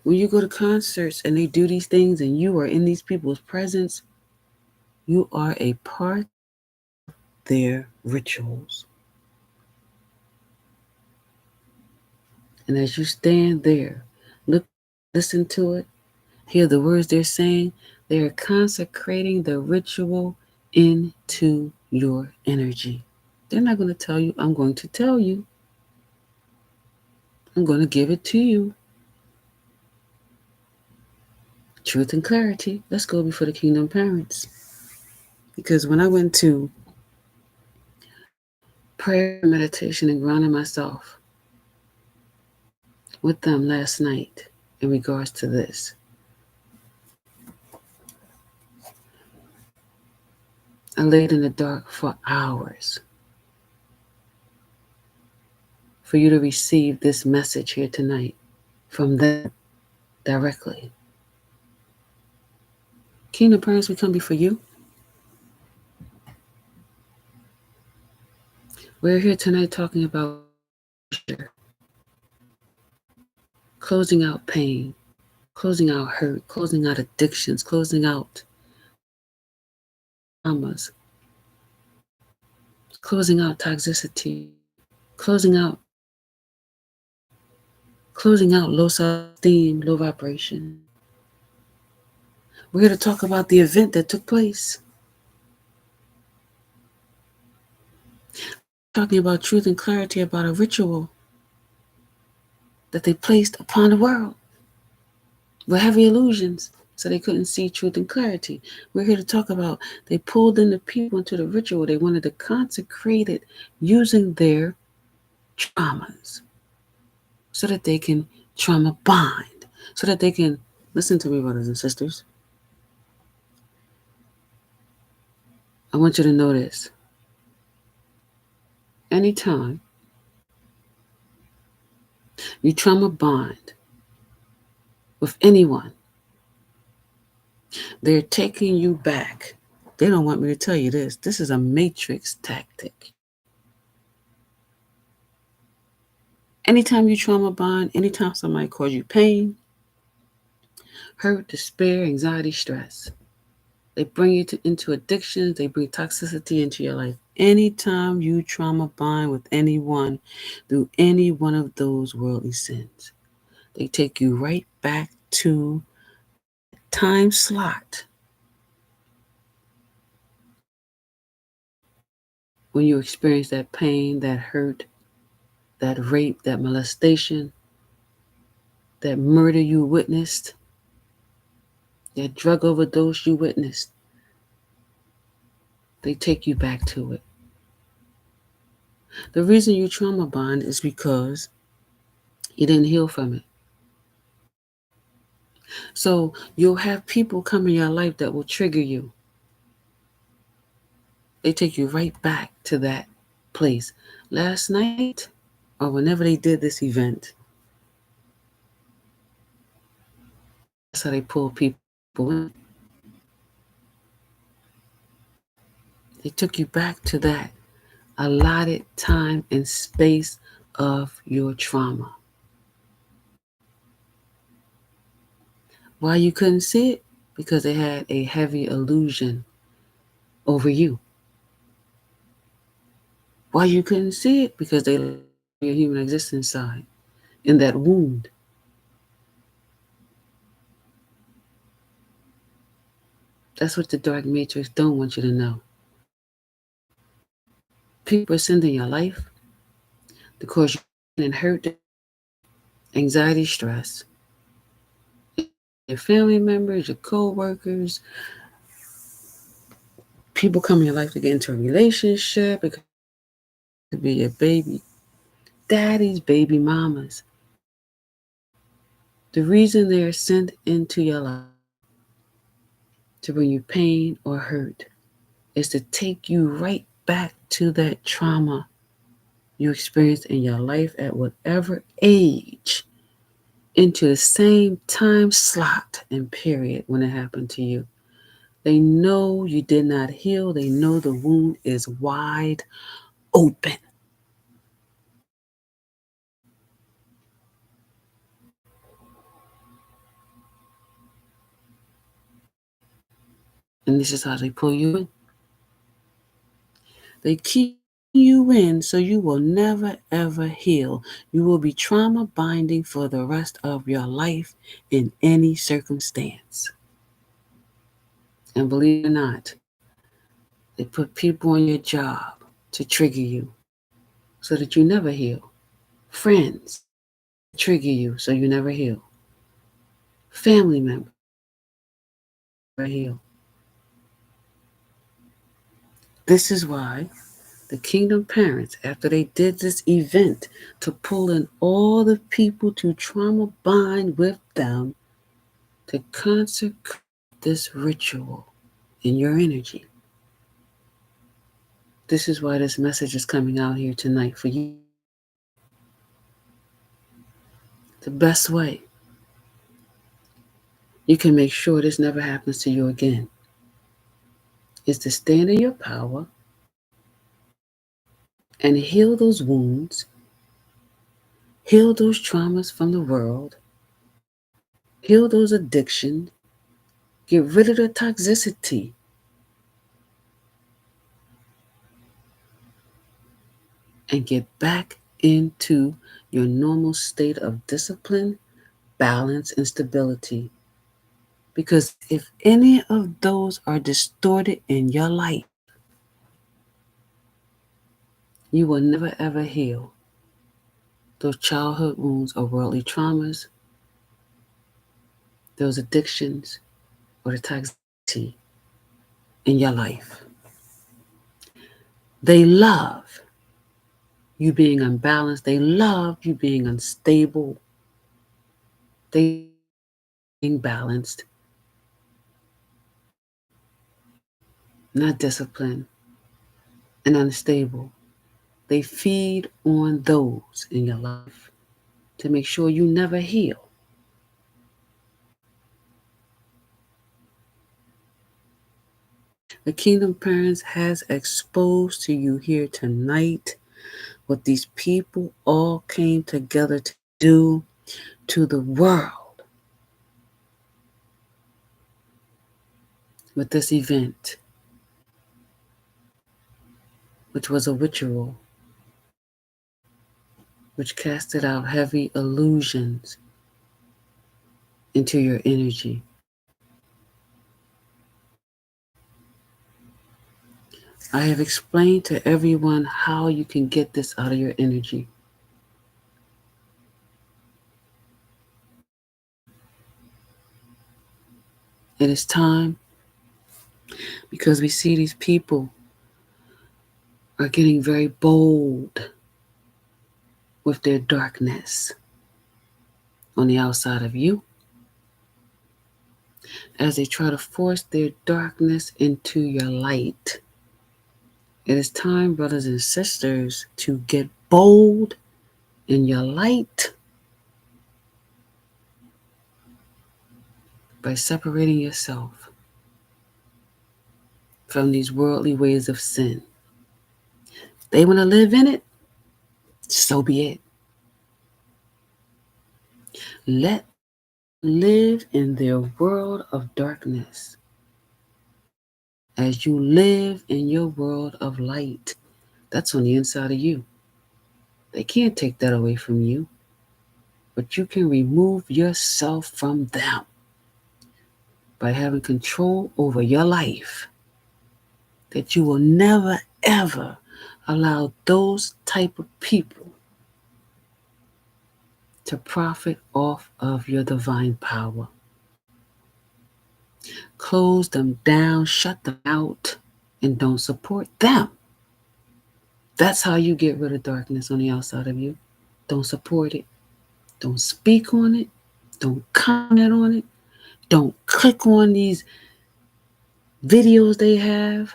When you go to concerts and they do these things and you are in these people's presence, you are a part of their rituals. And as you stand there, look, listen to it, hear the words they're saying, they are consecrating the ritual into your energy. They're not going to tell you, I'm going to tell you. I'm going to give it to you. Truth and clarity. Let's go before the Kingdom Parents. Because when I went to prayer, meditation, and grounding myself with them last night in regards to this, I laid in the dark for hours for you to receive this message here tonight. from them directly. Kingdom parents, we come before you. We're here tonight talking about closure, closing out pain, closing out hurt, closing out addictions, closing out traumas, closing out toxicity, closing out low self-esteem, low vibration. We're here to talk about the event that took place. Talking about truth and clarity about a ritual that they placed upon the world with heavy illusions so they couldn't see truth and clarity. We're here to talk about they pulled in the people into the ritual. They wanted to consecrate it using their traumas so that they can trauma bind, so that they can listen to me, brothers and sisters. I want you to know this. Anytime you trauma bond with anyone, they're taking you back. They don't want me to tell you this. This is a matrix tactic. Anytime you trauma bond, anytime somebody causes you pain, hurt, despair, anxiety, stress, they bring you into addictions, they bring toxicity into your life. Anytime you trauma bond with anyone through any one of those worldly sins, they take you right back to time slot when you experience that pain, that hurt, that rape, that molestation, that murder you witnessed, that drug overdose you witnessed. They take you back to it. The reason you trauma bond is because you didn't heal from it. So you'll have people come in your life that will trigger you. They take you right back to that place. Last night, or whenever they did this event, that's how they pull people in. They took you back to that allotted time and space of your trauma. Why you couldn't see it? Because they had a heavy illusion over you. Why you couldn't see it? Because they let your human existence side in that wound. That's what the dark matrix don't want you to know. People are sending your life to cause you pain and hurt, anxiety, stress. Your family members, your co-workers, people come in your life to get into a relationship. It could be your baby daddies, baby mamas. The reason they are sent into your life to bring you pain or hurt is to take you right back to that trauma you experienced in your life at whatever age, into the same time slot and period when it happened to you. They know you did not heal. They know the wound is wide open. And this is how they pull you in. They keep you in so you will never ever heal. You will be trauma binding for the rest of your life in any circumstance. And believe it or not, they put people on your job to trigger you so that you never heal. Friends trigger you so you never heal. Family members never heal. This is why the kingdom parents, after they did this event to pull in all the people to trauma bind with them, to consecrate this ritual in your energy. This is why this message is coming out here tonight for you. The best way you can make sure this never happens to you again is to stand in your power and heal those wounds, heal those traumas from the world, heal those addictions, get rid of the toxicity, and get back into your normal state of discipline, balance, and stability. Because if any of those are distorted in your life, you will never ever heal those childhood wounds or worldly traumas, those addictions, or the toxicity in your life. They love you being unbalanced. They love you being unstable. They being balanced, not disciplined and unstable. They feed on those in your life to make sure you never heal. The Kingdom Parents has exposed to you here tonight what these people all came together to do to the world with this event, which was a ritual, which casted out heavy illusions into your energy. I have explained to everyone how you can get this out of your energy. It is time because we see these people are getting very bold with their darkness on the outside of you as they try to force their darkness into your light. It is time, brothers and sisters, to get bold in your light by separating yourself from these worldly ways of sin. They want to live in it, so be it. Let live in their world of darkness as you live in your world of light. That's on the inside of you. They can't take that away from you, but you can remove yourself from them by having control over your life, that you will never ever allow those type of people to profit off of your divine power. Close them down, shut them out, and don't support them. That's how you get rid of darkness on the outside of you. Don't support it. Don't speak on it. Don't comment on it. Don't click on these videos they have.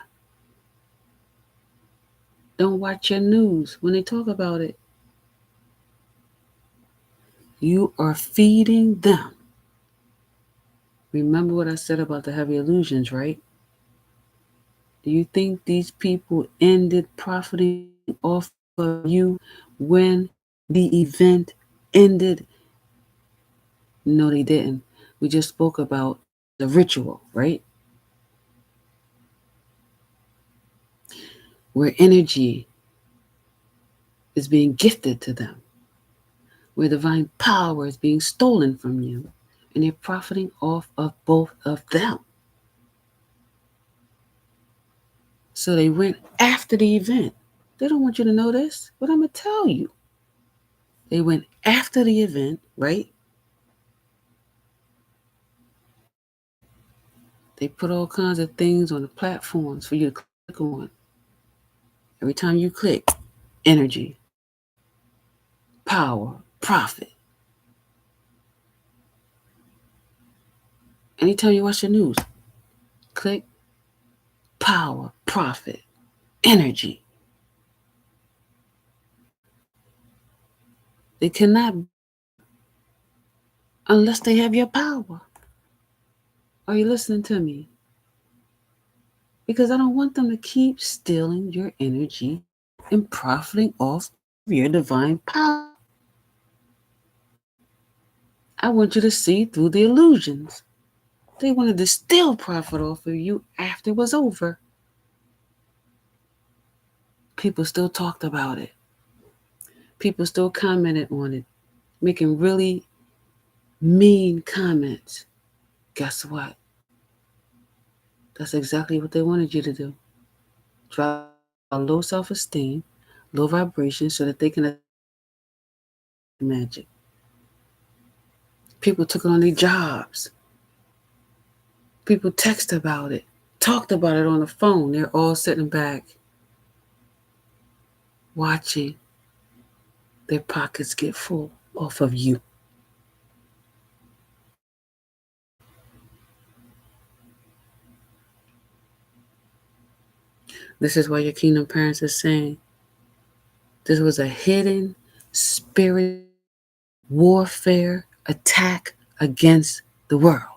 Don't watch your news when they talk about it. You are feeding them. Remember what I said about the heavy illusions, right? Do you think these people ended profiting off of you when the event ended? No, they didn't. We just spoke about the ritual, right? Where energy is being gifted to them, where divine power is being stolen from you, and they're profiting off of both of them. So they went after the event. They don't want you to know this, but I'm going to tell you. They went after the event, right? They put all kinds of things on the platforms for you to click on. Every time you click, energy, power, profit. Anytime you watch the news, click, power, profit, energy. They cannot unless they have your power. Are you listening to me? Because I don't want them to keep stealing your energy and profiting off your divine power. I want you to see through the illusions. They wanted to still profit off of you after it was over. People still talked about it. People still commented on it, making really mean comments. Guess what? That's exactly what they wanted you to do. Drop a low self-esteem, low vibration, so that they can magic. People took it on their jobs. People text about it, talked about it on the phone. They're all sitting back, watching their pockets get full off of you. This is why your kingdom parents are saying this was a hidden spirit warfare attack against the world.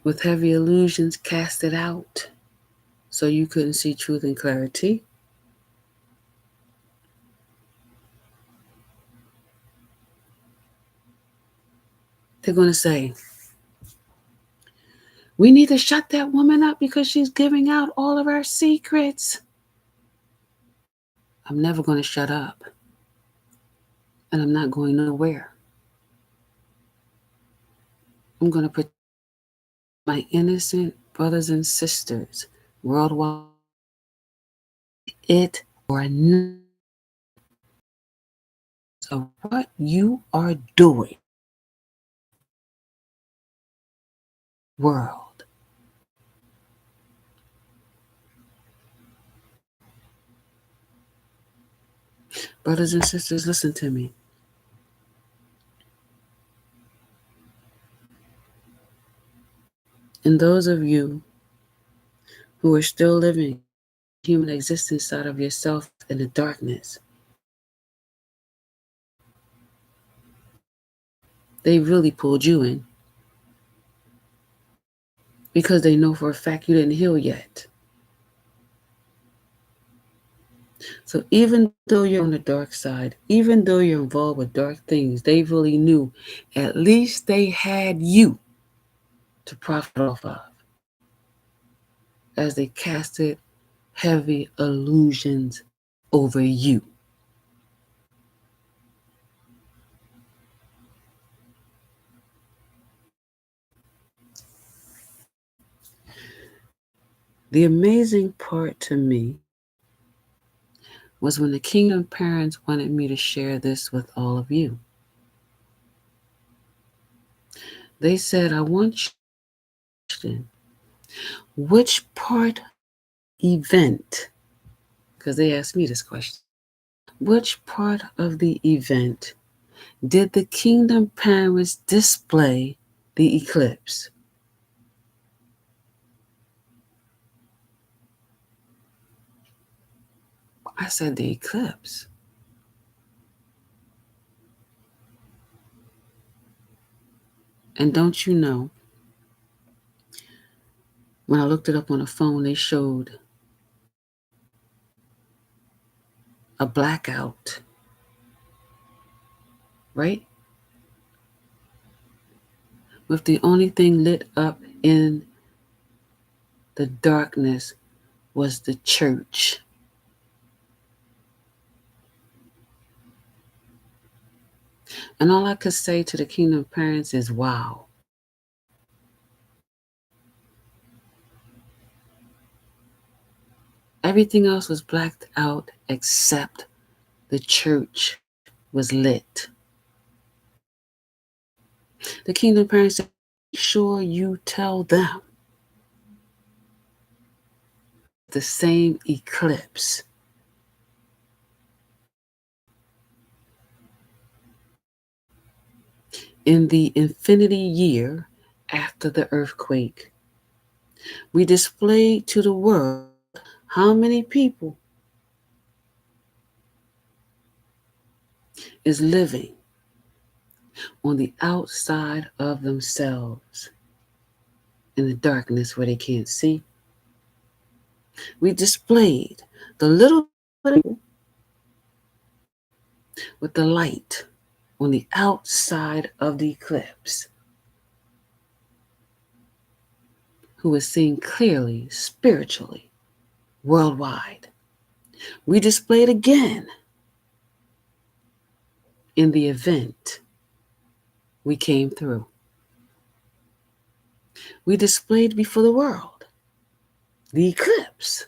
With heavy illusions casted out so you couldn't see truth and clarity. They're going to say, we need to shut that woman up because she's giving out all of our secrets. I'm never going to shut up. And I'm not going nowhere. I'm going to protect my innocent brothers and sisters worldwide. It or not of what you are doing, world. Brothers and sisters, listen to me. And those of you who are still living human existence out of yourself in the darkness, they really pulled you in because they know for a fact you didn't heal yet. So even though you're on the dark side, even though you're involved with dark things, they really knew at least they had you to profit off of as they casted heavy illusions over you. The amazing part to me was when the kingdom parents wanted me to share this with all of you. They said, I want you to which part event, because they asked me this question, which part of the event did the kingdom parents display the eclipse? I said, the eclipse. And don't you know, when I looked it up on the phone, they showed a blackout, right? With the only thing lit up in the darkness was the church. And all I could say to the kingdom parents is, wow. Everything else was blacked out except the church was lit. The kingdom parents said, make sure you tell them the same eclipse. In the infinity year after the earthquake, we displayed to the world how many people is living on the outside of themselves in the darkness where they can't see. We displayed the little with the light on the outside of the eclipse, who is seen clearly, spiritually, worldwide. We displayed again in the event we came through. We displayed before the world the eclipse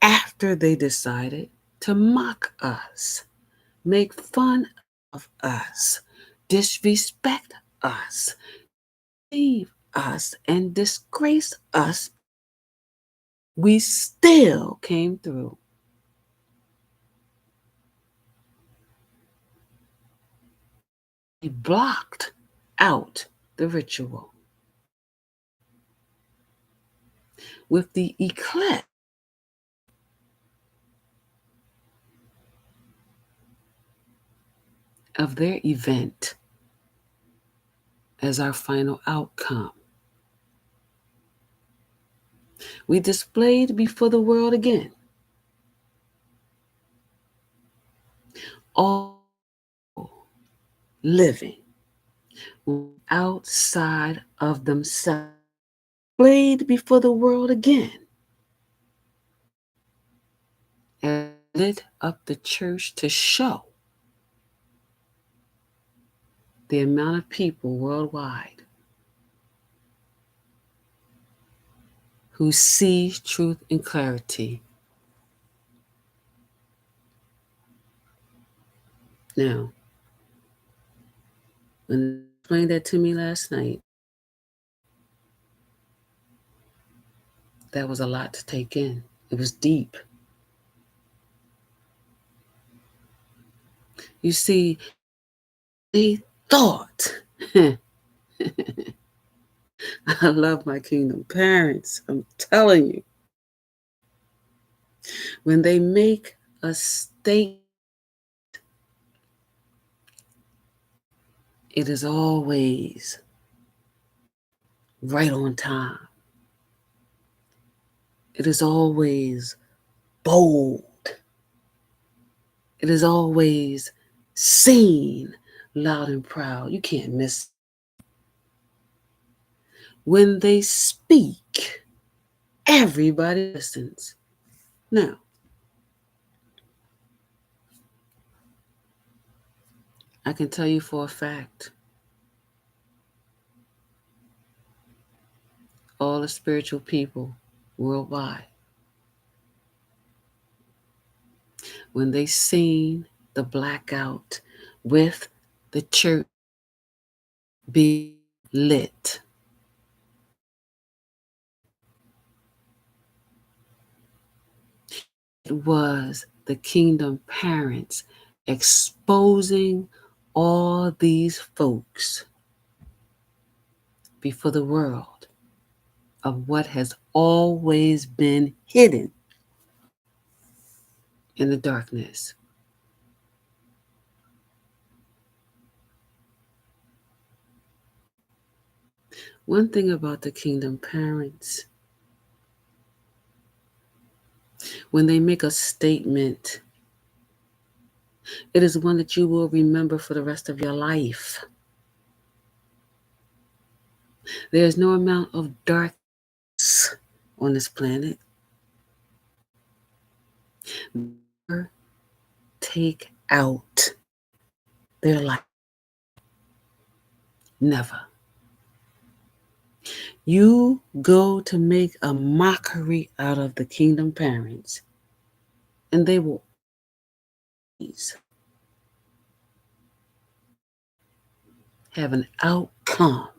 after they decided to mock us, make fun of us, disrespect us, leave us, and disgrace us. We still came through. We blocked out the ritual with the eclipse of their event as our final outcome. We displayed before the world again all living outside of themselves, displayed before the world again and lit up the church to show the amount of people worldwide who see truth and clarity. Now, when they explained that to me last night, that was a lot to take in. It was deep. You see, they thought, I love my kingdom parents, I'm telling you, when they make a statement, it is always right on time. It is always bold. It is always seen loud and proud. You can't miss it. When they speak, everybody listens. Now, I can tell you for a fact, all the spiritual people worldwide, when they seen the blackout with the church being lit, it was the kingdom parents exposing all these folks before the world of what has always been hidden in the darkness. One thing about the kingdom parents, when they make a statement, it is one that you will remember for the rest of your life. There is no amount of darkness on this planet that take out their life. Never. You go to make a mockery out of the kingdom parents, and they will always have an outcome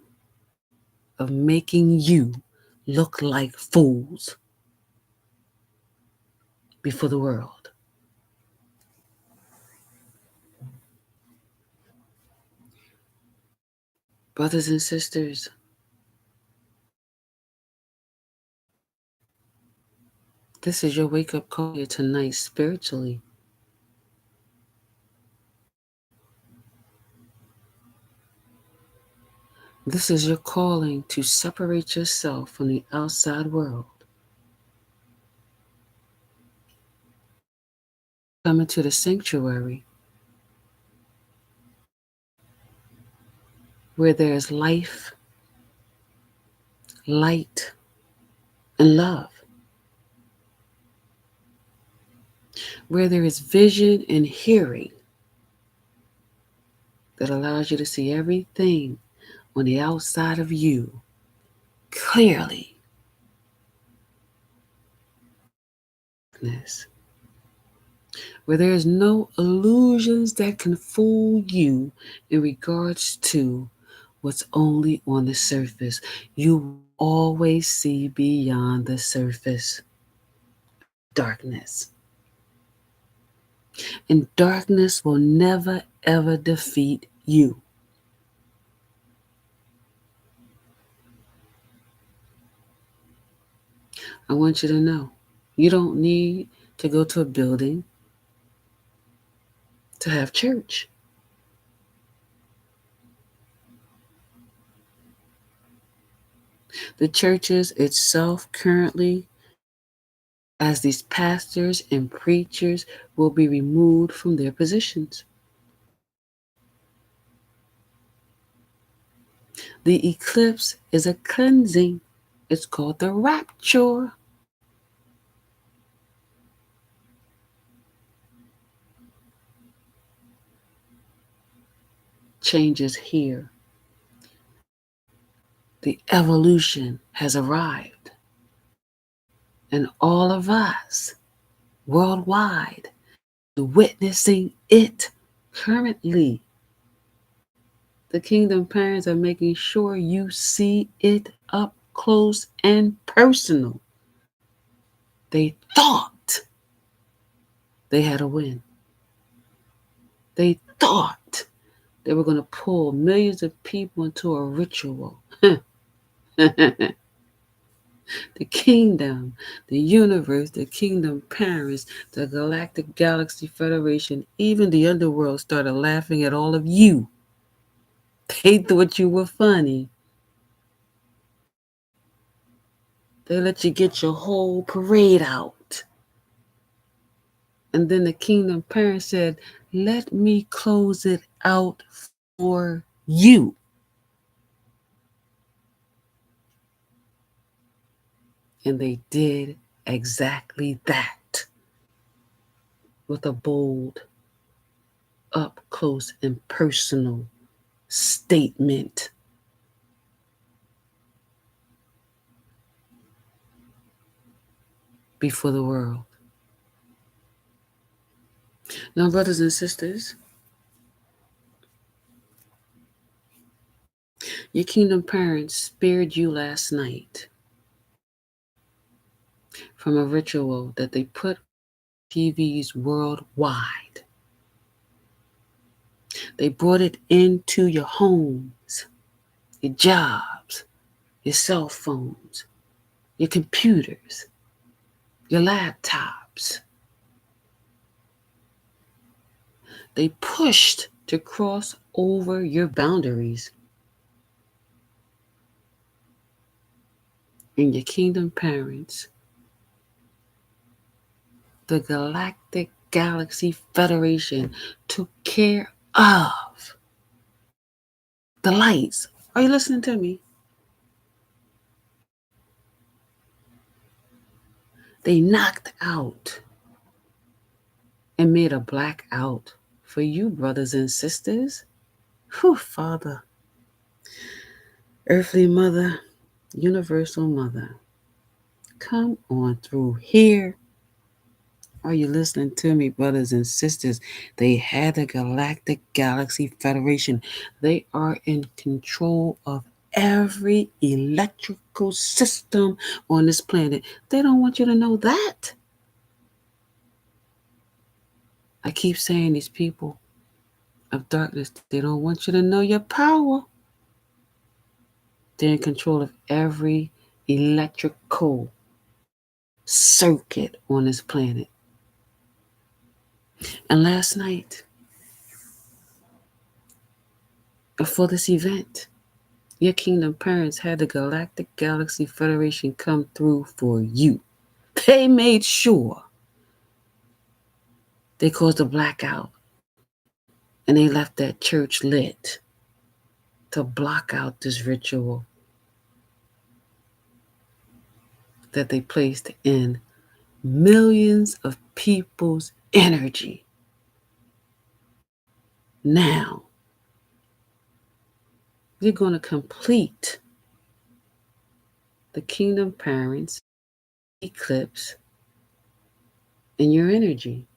of making you look like fools before the world. Brothers and sisters, this is your wake up call here tonight spiritually. This is your calling to separate yourself from the outside world. Come into the sanctuary where there is life, light, and love. Where there is vision and hearing that allows you to see everything on the outside of you clearly. Where there is no illusions that can fool you in regards to what's only on the surface. You always see beyond the surface. Darkness. And darkness will never ever defeat you. I want you to know you don't need to go to a building to have church. The churches itself currently, as these pastors and preachers will be removed from their positions. The eclipse is a cleansing. It's called the rapture. Changes here. The evolution has arrived. And all of us worldwide witnessing it currently. The kingdom parents are making sure you see it up close and personal. They thought they had a win. They thought they were going to pull millions of people into a ritual. The kingdom, the universe, the kingdom parents, the Galactic Galaxy Federation, even the underworld started laughing at all of you. They thought you were funny. They let you get your whole parade out. And then the kingdom parents said, let me close it out for you. And they did exactly that with a bold, up close and personal statement. Before the world. Now, brothers and sisters, your kingdom parents spared you last night from a ritual that they put on TVs worldwide. They brought it into your homes, your jobs, your cell phones, your computers, your laptops. They pushed to cross over your boundaries. And your kingdom parents, the Galactic Galaxy Federation, took care of the lights. Are you listening to me? They knocked out and made a blackout for you, brothers and sisters. Whew, Father, earthly mother, universal mother, come on through here. Are you listening to me, brothers and sisters? They had the Galactic Galaxy Federation. They are in control of every electrical system on this planet. They don't want you to know that. I keep saying these people of darkness, they don't want you to know your power. They're in control of every electrical circuit on this planet. And last night, before this event, Your kingdom parents had the Galactic Galaxy Federation come through for you. They made sure they caused a blackout and they left that church lit to block out this ritual that they placed in millions of people's energy. Now, you're going to complete the kingdom parents eclipse in your energy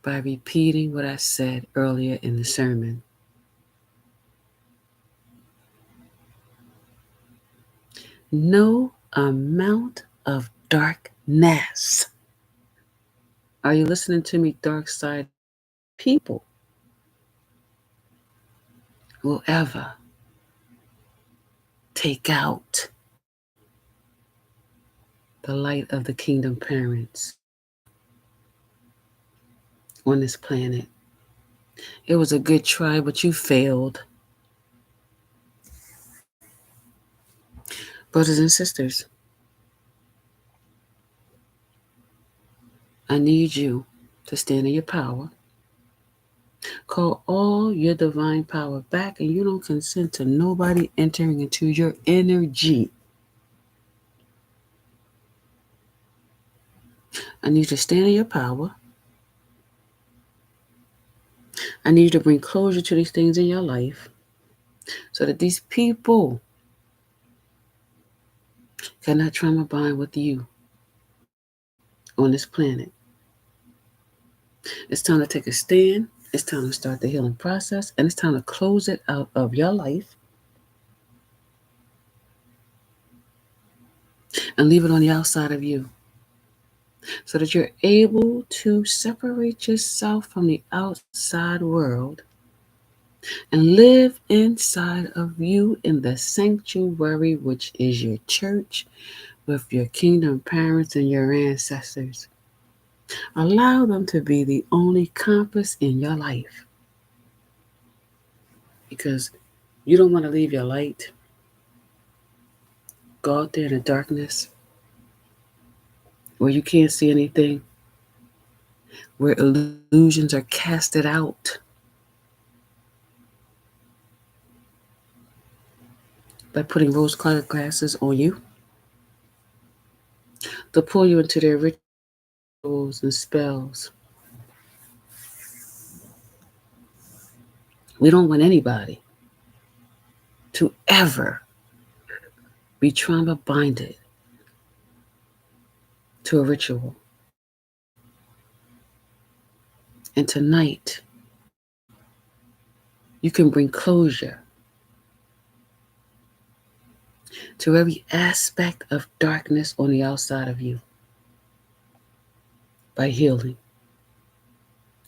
by repeating what I said earlier in the sermon. No amount of darkness. Are you listening to me, dark side people? Will ever take out the light of the kingdom parents on this planet. It was a good try, but you failed. Brothers and sisters, I need you to stand in your power. Call all your divine power back, and you don't consent to nobody entering into your energy. I need you to stand in your power. I need you to bring closure to these things in your life so that these people cannot trauma bind with you on this planet. It's time to take a stand. It's time to start the healing process, and it's time to close it out of your life and leave it on the outside of you so that you're able to separate yourself from the outside world and live inside of you in the sanctuary, which is your church, with your kingdom parents and your ancestors. Allow them to be the only compass in your life, because you don't want to leave your light, go out there in the darkness where you can't see anything, where illusions are casted out. By putting rose-colored glasses on you to pull you into their rituals and spells. We don't want anybody to ever be trauma binded to a ritual. And tonight, you can bring closure to every aspect of darkness on the outside of you by healing.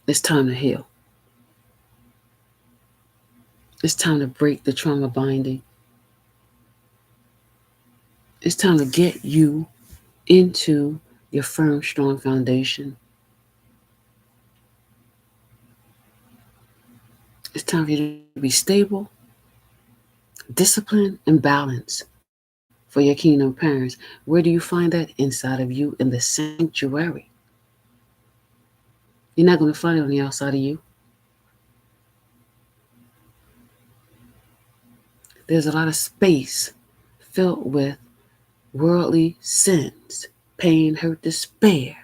It's time to heal. It's time to break the trauma binding. It's time to get you into your firm, strong foundation. It's time for you to be stable, disciplined, and balanced for your kingdom parents. Where do you find that? Inside of you, in the sanctuary. You're not going to find it on the outside of you. There's a lot of space filled with worldly sins, pain, hurt, despair,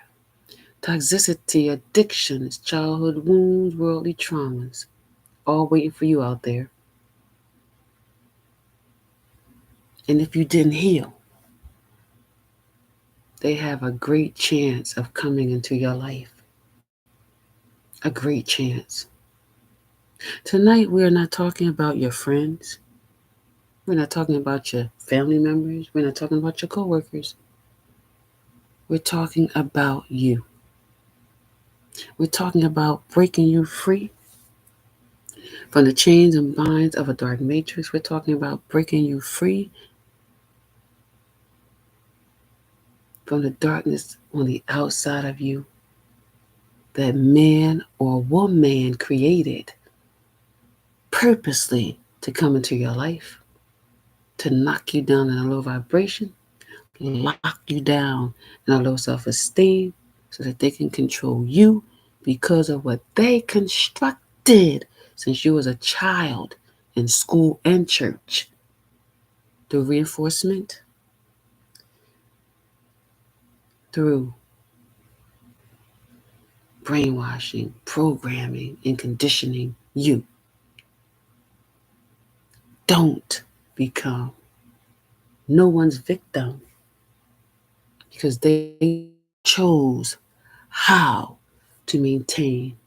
toxicity, addictions, childhood wounds, worldly traumas, all waiting for you out there. And if you didn't heal, they have a great chance of coming into your life. A great chance. Tonight, we are not talking about your friends. We're not talking about your family members. We're not talking about your coworkers. We're talking about you. We're talking about breaking you free from the chains and binds of a dark matrix. We're talking about breaking you free from the darkness on the outside of you that man or woman created purposely to come into your life, to knock you down in a low vibration, lock you down in a low self esteem so that they can control you because of what they constructed since you was a child in school and church. Through reinforcement, through brainwashing, programming, and conditioning you. Don't become no one's victim because they chose how to maintain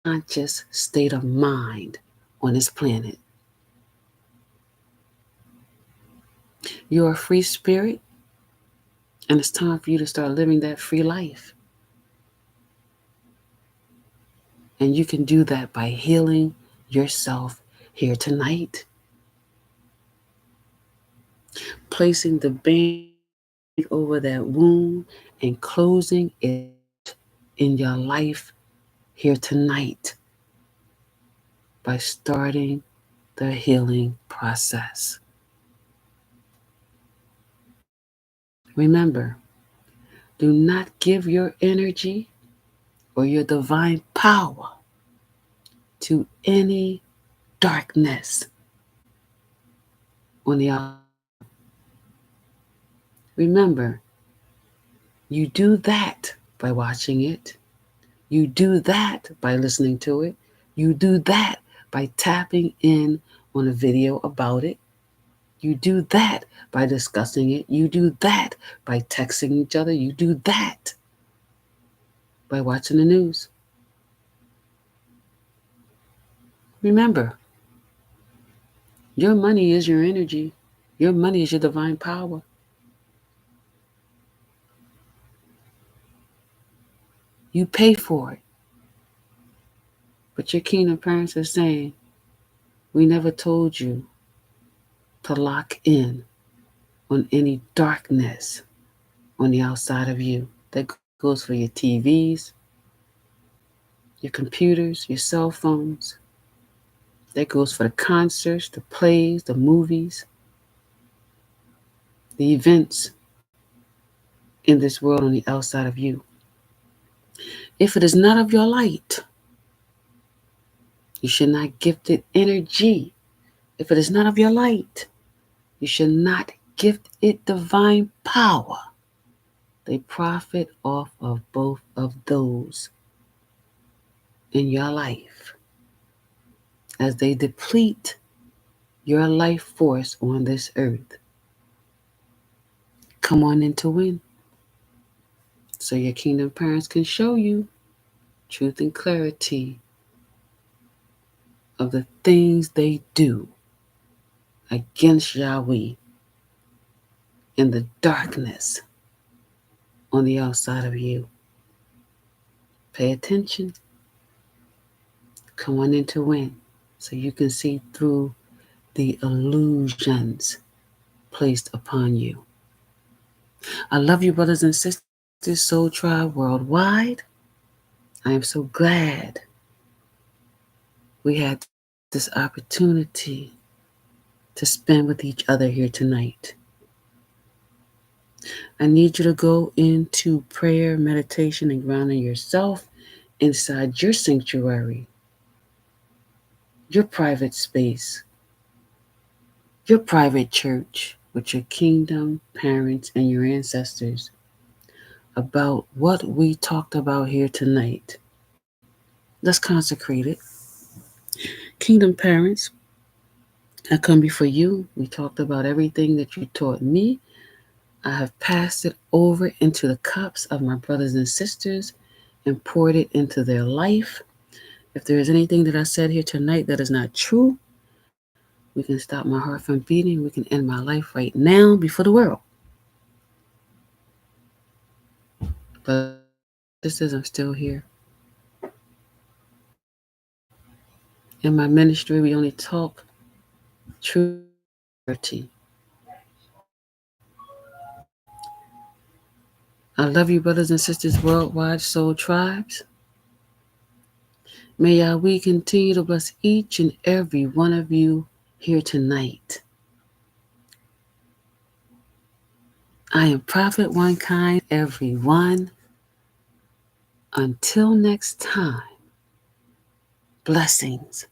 conscious state of mind on this planet. You're a free spirit, and it's time for you to start living that free life. And you can do that by healing yourself here tonight, placing the band over that wound and closing it in your life here tonight by starting the healing process. Remember, do not give your energy or your divine power to any darkness on the outside. Remember, you do that by watching it. You do that by listening to it. You do that by tapping in on a video about it. You do that by discussing it. You do that by texting each other. You do that by watching the news. Remember, your money is your energy. Your money is your divine power. You pay for it. But your kingdom parents are saying, we never told you to lock in on any darkness on the outside of you. That goes for your TVs, your computers, your cell phones. That goes for the concerts, the plays, the movies, the events in this world on the outside of you. If it is not of your light, you should not gift it energy. If it is not of your light, you should not gift it divine power. They profit off of both of those in your life as they deplete your life force on this earth. Come on in to win so your kingdom parents can show you truth and clarity of the things they do against Yahweh in the darkness on the outside of you. Pay attention. Come on in to win so you can see through the illusions placed upon you. I love you, brothers and sisters, Soul Tribe worldwide. I am so glad we had this opportunity to spend with each other here tonight. I need you to go into prayer, meditation, and grounding yourself inside your sanctuary, your private space, your private church with your kingdom, parents, and your ancestors about what we talked about here tonight. Let's consecrate it. Kingdom parents, I come before you. We talked about everything that you taught me. I have passed it over into the cups of my brothers and sisters and poured it into their life. If there is anything that I said here tonight that is not true, we can stop my heart from beating. We can end my life right now before the world. But sisters, I'm still here. In my ministry, we only talk truth. I love you, brothers and sisters worldwide, soul tribes. May Yahweh continue to bless each and every one of you here tonight. I am Prophet One Kind, everyone. Until next time, blessings.